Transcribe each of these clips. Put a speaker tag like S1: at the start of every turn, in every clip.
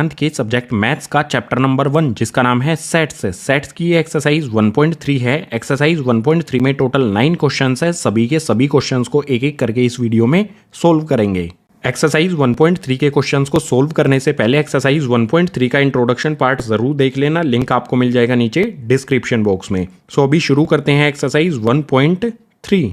S1: 9th के subject maths का chapter number 1 जिसका नाम है सेट्स। सेट्स की एक्सरसाइज 1.3 है। एक्सरसाइज 1.3 में टोटल 9 क्वेश्चंस है। सभी के सभी क्वेश्चंस को एक एक करके इस वीडियो में सोल्व करेंगे। एक्सरसाइज 1.3 के क्वेश्चंस को सोल्व करने से पहले एक्सरसाइज 1.3 का इंट्रोडक्शन पार्ट जरूर देख लेना। लिंक आपको मिल जाएगा नीचे डिस्क्रिप्शन बॉक्स में। सो अभी शुरू करते हैं एक्सरसाइज 1.3।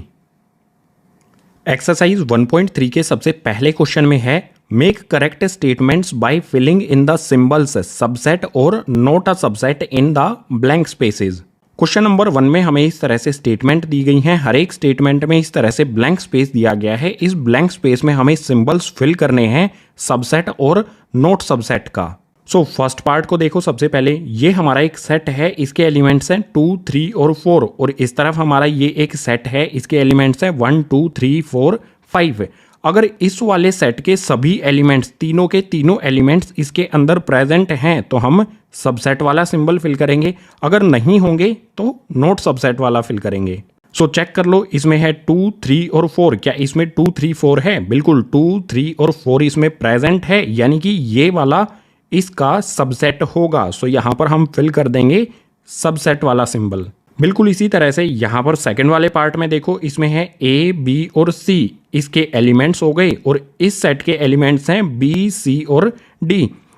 S1: एक्सरसाइज 1.3 के सबसे पहले क्वेश्चन में है make correct statements by filling in the symbols subset और not a subset in the blank spaces. Question number 1 में हमें इस तरह से स्टेटमेंट दी गई हैं। हर एक स्टेटमेंट में इस तरह से ब्लैंक स्पेस दिया गया है। इस ब्लैंक स्पेस में हमें सिंबल्स फिल करने हैं सबसेट और नोट सबसेट का। सो फर्स्ट पार्ट को देखो। सबसे पहले ये हमारा एक सेट है, इसके एलिमेंट्स हैं 2, 3 और 4। और इस तरफ हमारा ये एक सेट है, इसके एलिमेंट्स हैं 1, 2, 3, 4, 5। अगर इस वाले सेट के सभी एलिमेंट्स, तीनों के तीनों एलिमेंट्स इसके अंदर प्रेजेंट हैं तो हम सबसेट वाला सिंबल फिल करेंगे। अगर नहीं होंगे तो नोट सबसेट वाला फिल करेंगे। सो चेक कर लो, इसमें है 2, 3 और 4। क्या इसमें 2, 3, 4 है? बिल्कुल 2, 3 और 4 इसमें प्रेजेंट है, यानी कि ये वाला इसका सबसेट होगा। सो यहां पर हम फिल कर देंगे सबसेट वाला सिंबल। बिल्कुल इसी तरह से यहां पर सेकंड वाले पार्ट में देखो, इसमें है A, B और C इसके एलिमेंट्स हो गए और इस सेट के एलिमेंट्स हैं B, C और D।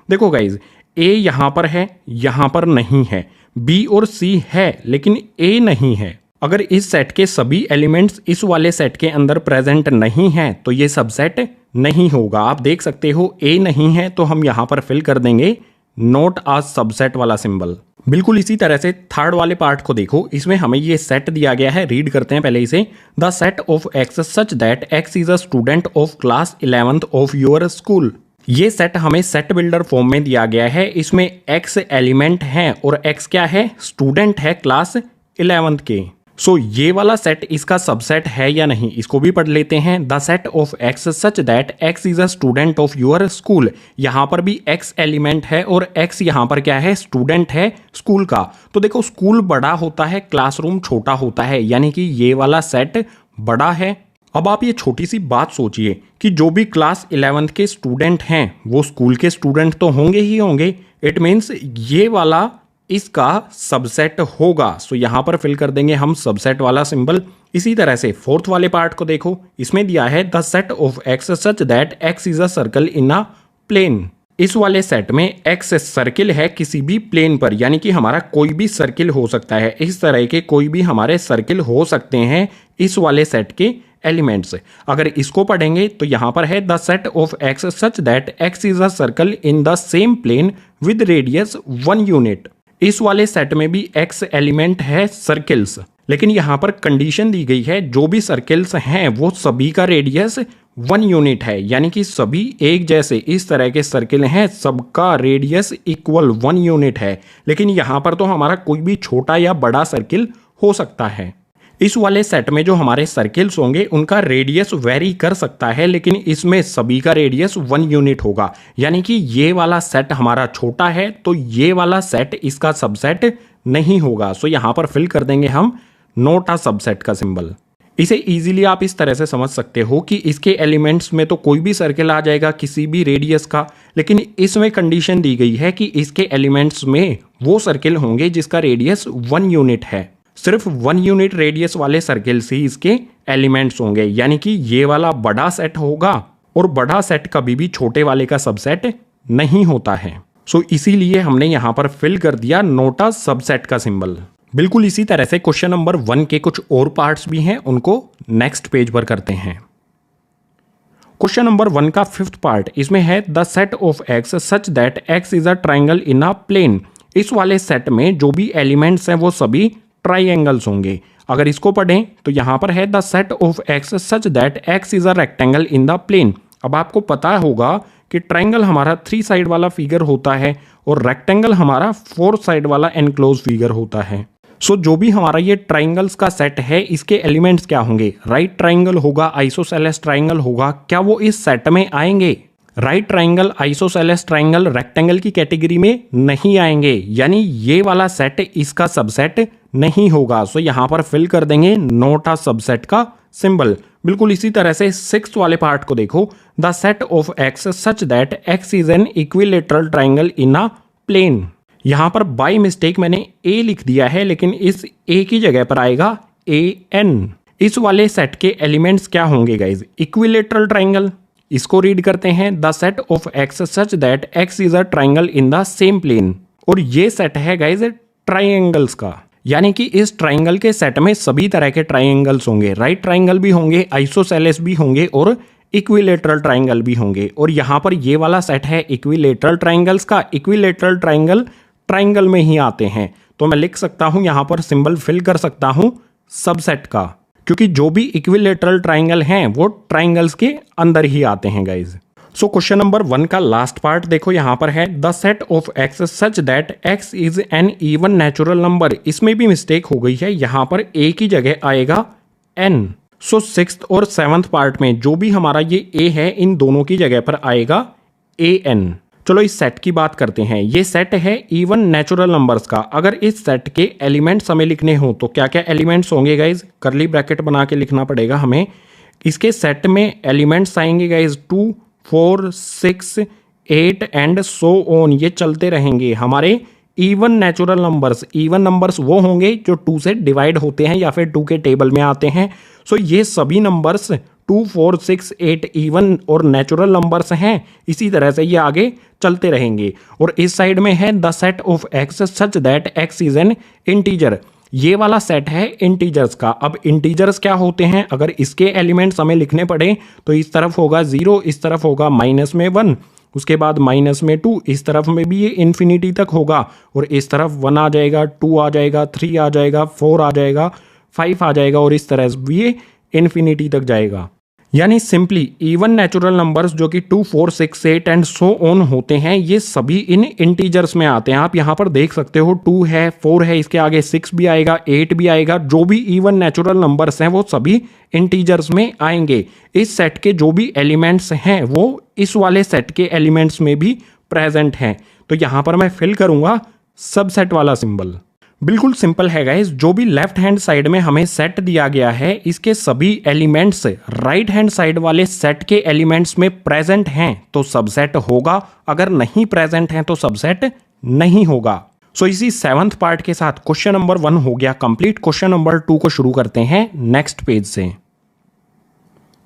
S1: देखो गाइज, A यहां पर है, यहां पर नहीं है। B और C है लेकिन A नहीं है। अगर इस सेट के सभी एलिमेंट्स इस वाले सेट के अंदर प्रेजेंट नहीं है तो ये सबसेट नहीं होगा। आप देख सकते हो A नहीं है तो हम यहां पर फिल कर देंगे नोट अ सबसेट वाला सिंबल। बिल्कुल इसी तरह से थर्ड वाले पार्ट को देखो, इसमें हमें ये सेट दिया गया है। रीड करते हैं पहले इसे। The set of x such that X is a student of class 11th of your school. ये सेट हमें सेट बिल्डर फॉर्म में दिया गया है। इसमें एक्स एलिमेंट है और एक्स क्या है? स्टूडेंट है क्लास 11th के। सो ये वाला सेट इसका सबसेट है या नहीं, इसको भी पढ़ लेते हैं। The set of x such that X is a student of your school. यहां पर भी एक्स एलिमेंट है और एक्स यहां पर क्या है? स्टूडेंट है स्कूल का। तो देखो, स्कूल बड़ा होता है, क्लासरूम छोटा होता है, यानी कि ये वाला सेट बड़ा है। अब आप ये छोटी सी बात सोचिए कि जो भी क्लास 11th के स्टूडेंट हैं वो स्कूल के स्टूडेंट तो होंगे ही होंगे। इट मीन्स ये वाला इसका सबसेट होगा। सो यहां पर फिल कर देंगे हम सबसेट वाला सिंबल। इसी तरह से फोर्थ वाले पार्ट को देखो, इसमें दिया है the set of x such that X is a circle in a plane. इस वाले सेट में एक्स सर्किल है किसी भी प्लेन पर, यानी कि हमारा कोई भी सर्किल हो सकता है। इस तरह के कोई भी हमारे सर्किल हो सकते हैं इस वाले सेट के एलिमेंट्स। अगर इसको पढ़ेंगे तो यहां पर है the set of x such that X is a circle in the same plane with radius 1 unit. इस वाले सेट में भी एक्स एलिमेंट है सर्किल्स, लेकिन यहां पर कंडीशन दी गई है जो भी सर्किल्स हैं वो सभी का रेडियस 1 यूनिट है, यानी कि सभी एक जैसे इस तरह के सर्किल हैं, सबका रेडियस इक्वल 1 यूनिट है। लेकिन यहां पर तो हमारा कोई भी छोटा या बड़ा सर्किल हो सकता है। इस वाले सेट में जो हमारे सर्किल्स होंगे उनका रेडियस वेरी कर सकता है, लेकिन इसमें सभी का रेडियस 1 यूनिट होगा। यानी कि ये वाला सेट हमारा छोटा है तो ये वाला सेट इसका सबसेट नहीं होगा। सो यहां पर फिल कर देंगे हम नोट अ सबसेट का सिंबल। इसे इजीली आप इस तरह से समझ सकते हो कि इसके एलिमेंट्स में तो कोई भी सर्किल आ जाएगा किसी भी रेडियस का, लेकिन इसमें कंडीशन दी गई है कि इसके एलिमेंट्स में वो सर्किल होंगे जिसका रेडियस 1 यूनिट है। सिर्फ 1 यूनिट रेडियस वाले सर्किल्स ही इसके एलिमेंट्स होंगे, यानी कि ये वाला बड़ा सेट होगा और बड़ा सेट कभी भी छोटे वाले का सबसेट नहीं होता है। सो इसीलिए हमने यहां पर फिल कर दिया नोट अ सबसेट का सिंबल। बिल्कुल इसी तरह से क्वेश्चन नंबर 1 के कुछ और पार्ट्स भी हैं, उनको नेक्स्ट पेज पर करते हैं। क्वेश्चन नंबर 1 का 5th पार्ट, इसमें है the set of x such that X is a triangle in a plane. इस वाले सेट में जो भी एलिमेंट्स हैं वो सभी ट्राइंगल्स होंगे। अगर इसको पढ़ें तो यहां पर है the set of x such that X is a rectangle in the plane. अब आपको पता होगा कि ट्राइंगल हमारा 3 साइड वाला फिगर होता है और रेक्टेंगल हमारा 4 साइड वाला एनक्लोज फिगर होता है। सो जो भी हमारा ये ट्राइंगल्स का सेट है इसके एलिमेंट्स क्या होंगे? राइट ट्राइंगल होगा, आइसोसेलेस ट्राइंगल होगा। क्या वो इस सेट में आएंगे? Right triangle, isosceles triangle rectangle की कैटेगरी में नहीं आएंगे, यानी ये वाला सेट इसका सबसेट नहीं होगा। सो यहां पर फिल कर देंगे नोट अ सबसेट का सिंबल। बिल्कुल इसी तरह से सिक्स्थ वाले पार्ट को देखो, the set of x such that X is an equilateral triangle in a plane. यहां पर बाय मिस्टेक मैंने ए लिख दिया है, लेकिन इस ए की जगह पर आएगा ए एन। इस वाले सेट के एलिमेंट्स क्या होंगे गाइज? Equilateral triangle. इसको रीड करते हैं, the set of x such that X is a triangle in the same plane. और ये सेट है गाइज ट्राइंगल्स का, यानी कि इस ट्राइंगल के सेट में सभी तरह के ट्राइंगल्स होंगे। राइट ट्राइंगल भी होंगे, आइसोसेलेस भी होंगे और इक्विलेटरल ट्राइंगल भी होंगे। और यहां पर ये वाला सेट है इक्विलेटरल ट्राइंगल्स का। इक्विलेटरल ट्राइंगल ट्राइंगल में ही आते हैं, तो मैं लिख सकता हूं यहां पर सिंबल फिल कर सकता हूं सबसेट का, क्योंकि जो भी इक्विलेटरल ट्राइंगल हैं वो ट्राइंगल्स के अंदर ही आते हैं गाइज। सो क्वेश्चन नंबर 1 का लास्ट पार्ट देखो, यहां पर है the set of x such that X is N even natural number. इसमें भी मिस्टेक हो गई है, यहां पर ए की जगह आएगा एन। सो सिक्स्थ और सेवंथ पार्ट में जो भी हमारा ये ए है, इन दोनों की जगह पर आएगा ए एन। चलो इस सेट की बात करते हैं। ये सेट है इवन नेचुरल नंबर्स का। अगर इस सेट के एलिमेंट्स हमें लिखने हो तो क्या क्या एलिमेंट्स होंगे गाइज? करली ब्रैकेट बना के लिखना पड़ेगा हमें। इसके सेट में एलिमेंट्स आएंगे गाइज 2, 4, 6, 8 एंड सो ऑन। ये चलते रहेंगे हमारे even natural numbers. Even numbers वो होंगे जो 2 से डिवाइड होते हैं या फिर 2 के टेबल में आते हैं। सो ये सभी नंबर्स 2, 4, 6, 8 इवन और नेचुरल नंबर्स हैं। इसी तरह से ये आगे चलते रहेंगे। और इस साइड में है the set of x such that X is N integer. ये वाला सेट है इंटीजर्स का। अब इंटीजर्स क्या होते हैं? अगर इसके एलिमेंट्स हमें लिखने पड़े तो इस तरफ होगा 0, इस तरफ होगा माइनस में 1, उसके बाद माइनस में 2, इस तरफ में भी ये इन्फिनिटी तक होगा, और इस तरफ 1 आ जाएगा, 2 आ जाएगा, 3 आ जाएगा, 4 आ जाएगा, 5 आ जाएगा, और इस तरह भी ये इन्फिनिटी तक जाएगा। यानी सिंपली इवन नेचुरल नंबर्स जो कि 2, 4, 6, 8 एंड सो ऑन होते हैं, ये सभी इन इंटीजर्स में आते हैं। आप यहां पर देख सकते हो 2 है, 4 है, इसके आगे 6 भी आएगा, 8 भी आएगा। जो भी इवन नेचुरल नंबर्स हैं वो सभी इंटीजर्स में आएंगे। इस सेट के जो भी एलिमेंट्स हैं वो इस वाले सेट के एलिमेंट्स में भी प्रेजेंट हैं। तो यहां पर मैं फिल करूंगा सबसेट वाला सिंबल। बिल्कुल सिंपल है गाइस। जो भी लेफ्ट हैंड साइड में हमें सेट दिया गया है, इसके सभी एलिमेंट्स राइट हैंड साइड वाले सेट के एलिमेंट्स में प्रेजेंट हैं तो सबसेट होगा, अगर नहीं प्रेजेंट हैं तो सबसेट नहीं होगा। सो इसी सेवंथ पार्ट के साथ क्वेश्चन नंबर 1 हो गया कंप्लीट। क्वेश्चन नंबर 2 को शुरू करते हैं नेक्स्ट पेज से।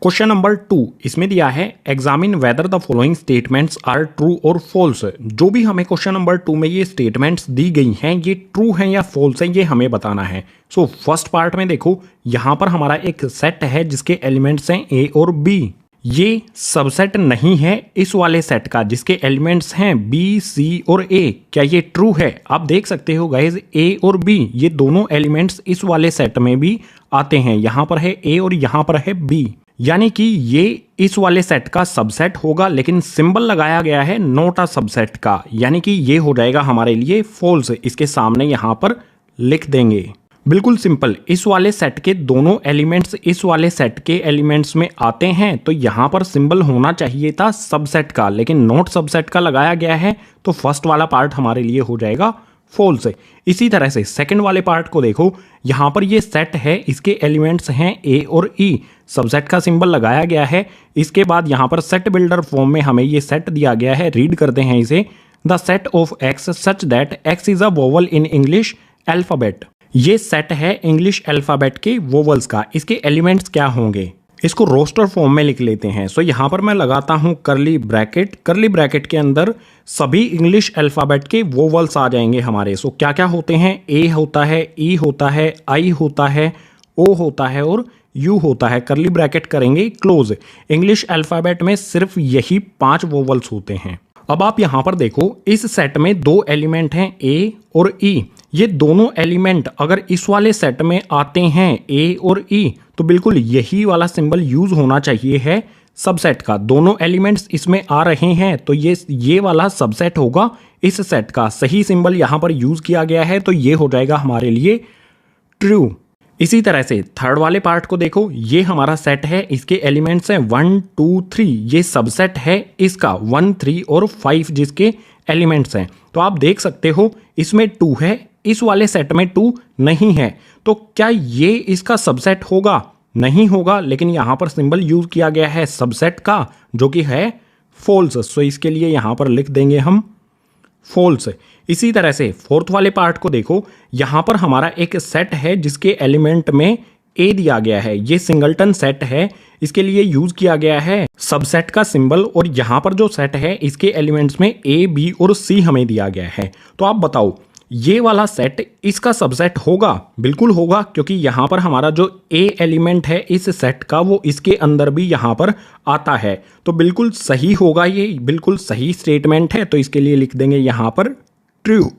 S1: क्वेश्चन नंबर 2 इसमें दिया है examine whether the following statements are true और फॉल्स। जो भी हमें क्वेश्चन नंबर 2 में ये स्टेटमेंट्स दी गई हैं, ये ट्रू हैं या फॉल्स हैं, ये हमें बताना है। सो फर्स्ट पार्ट में देखो, यहां पर हमारा एक सेट है जिसके एलिमेंट्स हैं ए और बी। ये सबसेट नहीं है इस वाले सेट का जिसके एलिमेंट्स हैं बी, सी और ए। क्या ये ट्रू है? आप देख सकते हो गाइज, ए और बी ये दोनों एलिमेंट्स इस वाले सेट में भी आते हैं। यहां पर है ए और यहां पर है बी, यानी कि ये इस वाले सेट का सबसेट होगा, लेकिन सिंबल लगाया गया है नॉट अ सबसेट का, यानी कि ये हो जाएगा हमारे लिए फॉल्स। इसके सामने यहां पर लिख देंगे। बिल्कुल सिंपल। इस वाले सेट के दोनों एलिमेंट्स इस वाले सेट के एलिमेंट्स में आते हैं तो यहां पर सिंबल होना चाहिए था सबसेट का, लेकिन नॉट सबसेट का लगाया गया है, तो फर्स्ट वाला पार्ट हमारे लिए हो जाएगा फॉल्स। इसी तरह से सेकंड वाले पार्ट को देखो, यहां पर ये सेट है, इसके एलिमेंट्स हैं ए और ई, सबसेट का सिंबल लगाया गया है। इसके बाद यहां पर सेट बिल्डर फॉर्म में हमें ये सेट दिया गया है। रीड करते हैं इसे, the set of x such that X is a vowel in English alphabet. ये सेट है इंग्लिश अल्फाबेट के वोवल्स का। इसके एलिमेंट्स क्या होंगे? इसको रोस्टर फॉर्म में लिख लेते हैं। सो यहां पर मैं लगाता हूं करली ब्रैकेट। करली ब्रैकेट के अंदर सभी इंग्लिश अल्फाबेट के वोवल्स आ जाएंगे हमारे। सो क्या क्या होते हैं? ए होता है, ई होता है, आई होता है, ओ होता है और यू होता है। करली ब्रैकेट करेंगे क्लोज। इंग्लिश अल्फाबेट में सिर्फ यही 5 वोवल्स होते हैं। अब आप यहां पर देखो, इस सेट में 2 एलिमेंट हैं ए और ई। ये दोनों एलिमेंट अगर इस वाले सेट में आते हैं ए और ई, तो बिल्कुल यही वाला सिंबल यूज होना चाहिए है सबसेट का। दोनों एलिमेंट्स इसमें आ रहे हैं तो ये वाला सबसेट होगा इस सेट का। सही सिंबल यहां पर यूज किया गया है तो ये हो जाएगा हमारे लिए ट्रू। इसी तरह से थर्ड वाले पार्ट को देखो, ये हमारा सेट है, इसके एलिमेंट्स हैं 1, 2, 3। ये सबसेट है इसका 1, 3 और 5 जिसके एलिमेंट्स हैं। तो आप देख सकते हो इसमें 2 है, इस वाले सेट में 2 नहीं है। तो क्या ये इसका सबसेट होगा? नहीं होगा, लेकिन यहाँ पर सिंबल यूज किया गया है सबसेट का जो कि है फॉल्स। सो इसके लिए यहाँ पर लिख देंगे हम फॉल्स। इसी तरह से फोर्थ वाले पार्ट को देखो, यहाँ पर हमारा एक सेट है जिसके एलिमेंट में ए दिया गया है, ये सिंगलटन सेट है, इसके लिए यूज किया गया है सबसेट का सिंबल। और यहाँ पर जो सेट है इसके एलिमेंट्स में ए, बी और सी हमें दिया गया है। तो आप बताओ ये वाला सेट इसका सबसेट होगा? बिल्कुल होगा, क्योंकि यहाँ पर हमारा जो ए एलिमेंट है इस सेट का वो इसके अंदर भी यहाँ पर आता है। तो बिल्कुल सही होगा, ये बिल्कुल सही स्टेटमेंट है। तो इसके लिए लिख देंगे यहाँ पर ट्रू।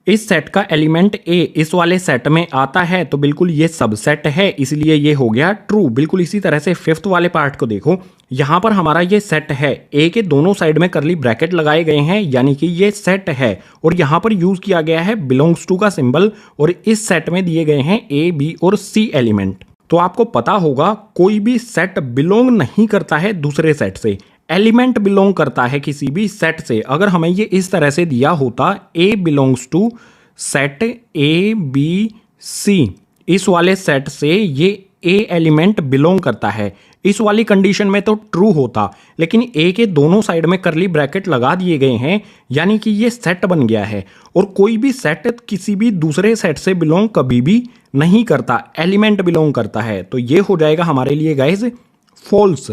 S1: इस सेट का एलिमेंट ए इस वाले सेट में आता है, तो बिल्कुल ये सबसेट है, इसलिए ये हो गया ट्रू। बिल्कुल इसी तरह से फिफ्थ वाले पार्ट को देखो, यहां पर हमारा ये सेट है, ए के दोनों साइड में करली ब्रैकेट लगाए गए हैं, यानी कि ये सेट है। और यहां पर यूज किया गया है बिलोंग्स टू का सिंबल, और इस सेट में दिए गए हैं ए, बी और सी एलिमेंट। तो आपको पता होगा कोई भी सेट बिलोंग नहीं करता है दूसरे सेट से, एलिमेंट बिलोंग करता है किसी भी सेट से। अगर हमें ये इस तरह से दिया होता A belongs to set A B C, इस वाले सेट से ये ए एलिमेंट बिलोंग करता है, इस वाली कंडीशन में तो ट्रू होता। लेकिन ए के दोनों साइड में करली ब्रैकेट लगा दिए गए हैं, यानी कि ये सेट बन गया है। और कोई भी सेट किसी भी दूसरे सेट से बिलोंग कभी भी नहीं करता, एलिमेंट बिलोंग करता है। तो ये हो जाएगा हमारे लिए गाइज फॉल्स।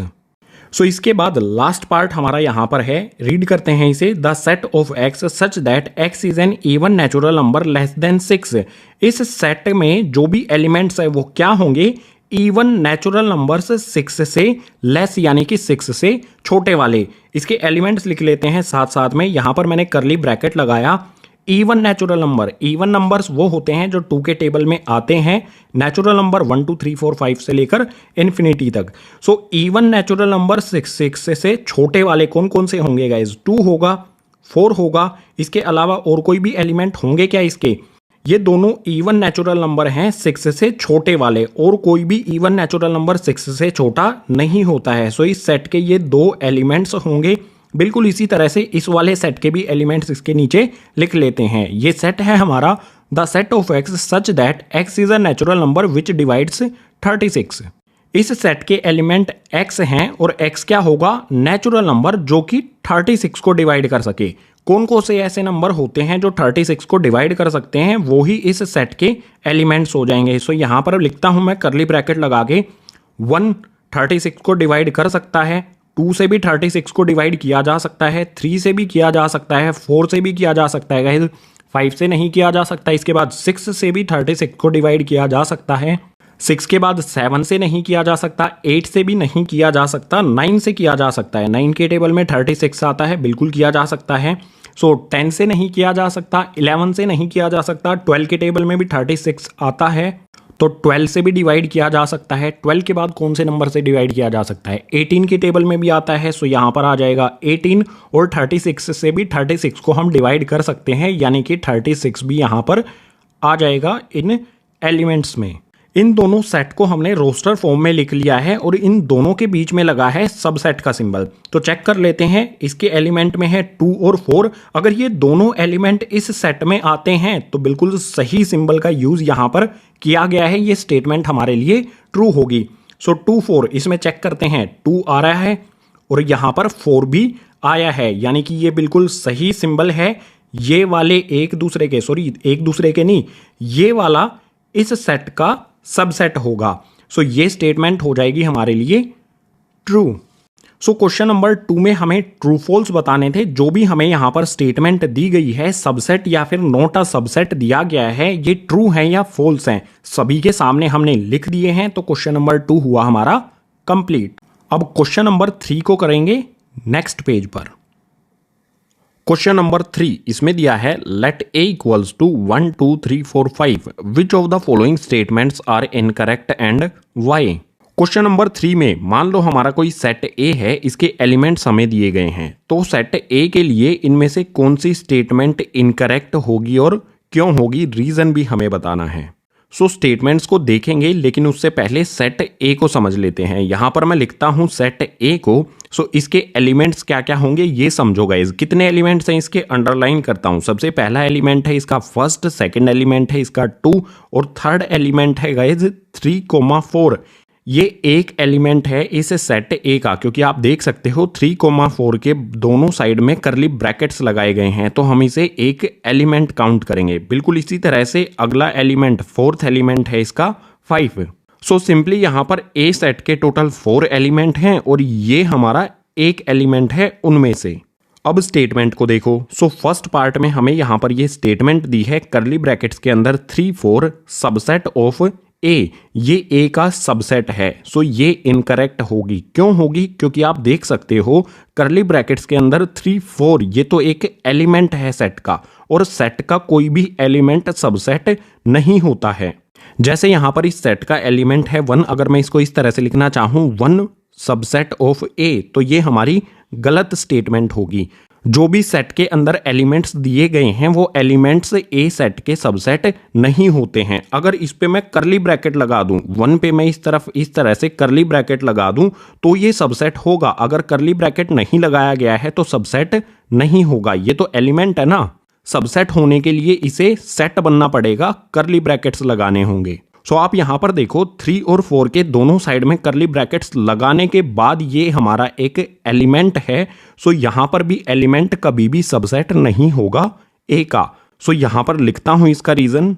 S1: सो इसके बाद लास्ट पार्ट हमारा यहां पर है, रीड करते हैं इसे। The set of x such that X is N even natural number less than 6। इस सेट में जो भी एलिमेंट्स है वो क्या होंगे? इवन नेचुरल नंबर्स 6 से लेस, यानी कि 6 से छोटे वाले। इसके एलिमेंट्स लिख लेते हैं साथ साथ में। यहां पर मैंने करली ब्रैकेट लगाया। Even natural number, even numbers वो होते हैं जो 2 के टेबल में आते हैं। नेचुरल नंबर 1 2 3 4 5 से लेकर इन्फिनिटी तक। सो इवन नेचुरल नंबर 6 से छोटे वाले कौन कौन से होंगे गाइज? 2 होगा, 4 होगा। इसके अलावा और कोई भी एलिमेंट होंगे क्या इसके? ये दोनों इवन नेचुरल नंबर हैं 6 से छोटे वाले, और कोई भी इवन नेचुरल नंबर 6 से छोटा नहीं होता है। सो इस सेट के ये 2 एलिमेंट्स होंगे। बिल्कुल इसी तरह से इस वाले सेट के भी एलिमेंट्स इसके नीचे लिख लेते हैं। ये सेट है हमारा the set of x such that X is a natural number which divides 36। इस सेट के एलिमेंट एक्स हैं और एक्स क्या होगा? नेचुरल नंबर जो कि 36 को डिवाइड कर सके। कौन कौन से ऐसे नंबर होते हैं जो 36 को डिवाइड कर सकते हैं? वो ही इस सेट के एलिमेंट्स हो जाएंगे। सो यहां पर लिखता हूं मैं करली ब्रैकेट लगा के, 1 36 को डिवाइड कर सकता है, 2 से भी 36 को डिवाइड किया जा सकता है, 3 से भी किया जा सकता है, 4 से भी किया जा सकता है गाइस, 5 से नहीं किया जा सकता। इसके बाद 6 से भी 36 को डिवाइड किया जा सकता है, 6 के बाद 7 से नहीं किया जा सकता, 8 से भी नहीं किया जा सकता, 9 से किया जा सकता है। 9 के टेबल में 36 आता है, बिल्कुल किया जा सकता है। सो 10 से नहीं किया जा सकता, 11 से नहीं किया जा सकता, 12 के टेबल में भी 36 आता है, तो 12 से भी डिवाइड किया जा सकता है। 12 के बाद कौन से नंबर से डिवाइड किया जा सकता है? 18 के टेबल में भी आता है। सो यहाँ पर आ जाएगा 18, और 36 से भी 36 को हम डिवाइड कर सकते हैं, यानी कि 36 भी यहाँ पर आ जाएगा इन एलिमेंट्स में। इन दोनों सेट को हमने रोस्टर फॉर्म में लिख लिया है, और इन दोनों के बीच में लगा है सबसेट का सिंबल। तो चेक कर लेते हैं, इसके एलिमेंट में है 2 और 4। अगर ये दोनों एलिमेंट इस सेट में आते हैं तो बिल्कुल सही सिंबल का यूज यहां पर किया गया है, ये स्टेटमेंट हमारे लिए ट्रू होगी। सो 2 4 इसमें चेक करते हैं, 2 आ रहा है और यहां पर 4 भी आया है, यानी कि ये बिल्कुल सही सिंबल है। ये वाले एक दूसरे के नहीं, ये वाला इस सेट का सबसेट होगा। सो ये स्टेटमेंट हो जाएगी हमारे लिए ट्रू। सो क्वेश्चन नंबर 2 में हमें ट्रू फॉल्स बताने थे। जो भी हमें यहां पर स्टेटमेंट दी गई है, सबसेट या फिर नॉट अ सबसेट दिया गया है, ये ट्रू है या फॉल्स है, सभी के सामने हमने लिख दिए हैं। तो क्वेश्चन नंबर 2 हुआ हमारा कंप्लीट। अब क्वेश्चन नंबर 3 को करेंगे नेक्स्ट पेज पर। क्वेश्चन नंबर 3 इसमें दिया है, let A equals to 1 2 3 4 5 which of the following statements are incorrect and why. Question number 3 में मान लो हमारा कोई सेट ए है, इसके एलिमेंट्स हमें दिए गए हैं, तो सेट ए के लिए इनमें से कौन सी स्टेटमेंट इनकरेक्ट होगी और क्यों होगी, रीजन भी हमें बताना है। सो स्टेटमेंट्स को देखेंगे, लेकिन उससे पहले सेट ए को समझ लेते हैं। यहां पर मैं लिखता हूं सेट ए को। सो इसके एलिमेंट्स क्या क्या होंगे ये समझो गाइस। कितने एलिमेंट्स हैं इसके, अंडरलाइन करता हूं। सबसे पहला एलिमेंट है इसका फर्स्ट, सेकंड एलिमेंट है इसका 2, और थर्ड एलिमेंट है गाइस 3, 4। ये एक एलिमेंट है इस सेट ए का, क्योंकि आप देख सकते हो 3,4 के दोनों साइड में करली ब्रैकेट्स लगाए गए हैं, तो हम इसे एक एलिमेंट काउंट करेंगे। बिल्कुल इसी तरह से अगला एलिमेंट, फोर्थ एलिमेंट है इसका 5। सो सिंपली यहाँ पर ए सेट के टोटल 4 एलिमेंट हैं और ये हमारा एक एलिमेंट है उनमें से। अब स्टेटमेंट को देखो। सो फर्स्ट पार्ट में हमें यहाँ पर ये स्टेटमेंट दी है करली ब्रैकेट्स के अंदर 3 4 सबसेट ऑफ ए, ये ए का सबसेट है। सो ये इनकरेक्ट होगी। क्यों होगी? क्योंकि आप देख सकते हो करली ब्रैकेट्स के अंदर 3 4 ये तो एक एलिमेंट है सेट का, और सेट का कोई भी एलिमेंट सबसेट नहीं होता है। जैसे यहां पर इस सेट का एलिमेंट है 1, अगर मैं इसको इस तरह से लिखना चाहूं 1 सबसेट ऑफ ए, तो ये हमारी गलत स्टेटमेंट होगी। जो भी सेट के अंदर एलिमेंट्स दिए गए हैं वो एलिमेंट्स ए सेट के सबसेट नहीं होते हैं। अगर इस पे मैं करली ब्रैकेट लगा दूं, 1 पे मैं इस तरह से करली ब्रैकेट लगा दूं तो ये सबसेट होगा। अगर करली ब्रैकेट नहीं लगाया गया है तो सबसेट नहीं होगा। ये तो एलिमेंट है ना, सबसेट होने के लिए इसे सेट बनना पड़ेगा, करली ब्रैकेट्स लगाने होंगे। सो आप यहां पर देखो 3 और 4 के दोनों साइड में करली ब्रैकेट्स लगाने के बाद ये हमारा एक एलिमेंट है। सो यहां पर भी एलिमेंट कभी भी सबसेट नहीं होगा ए का। सो यहां पर लिखता हूं इसका reason,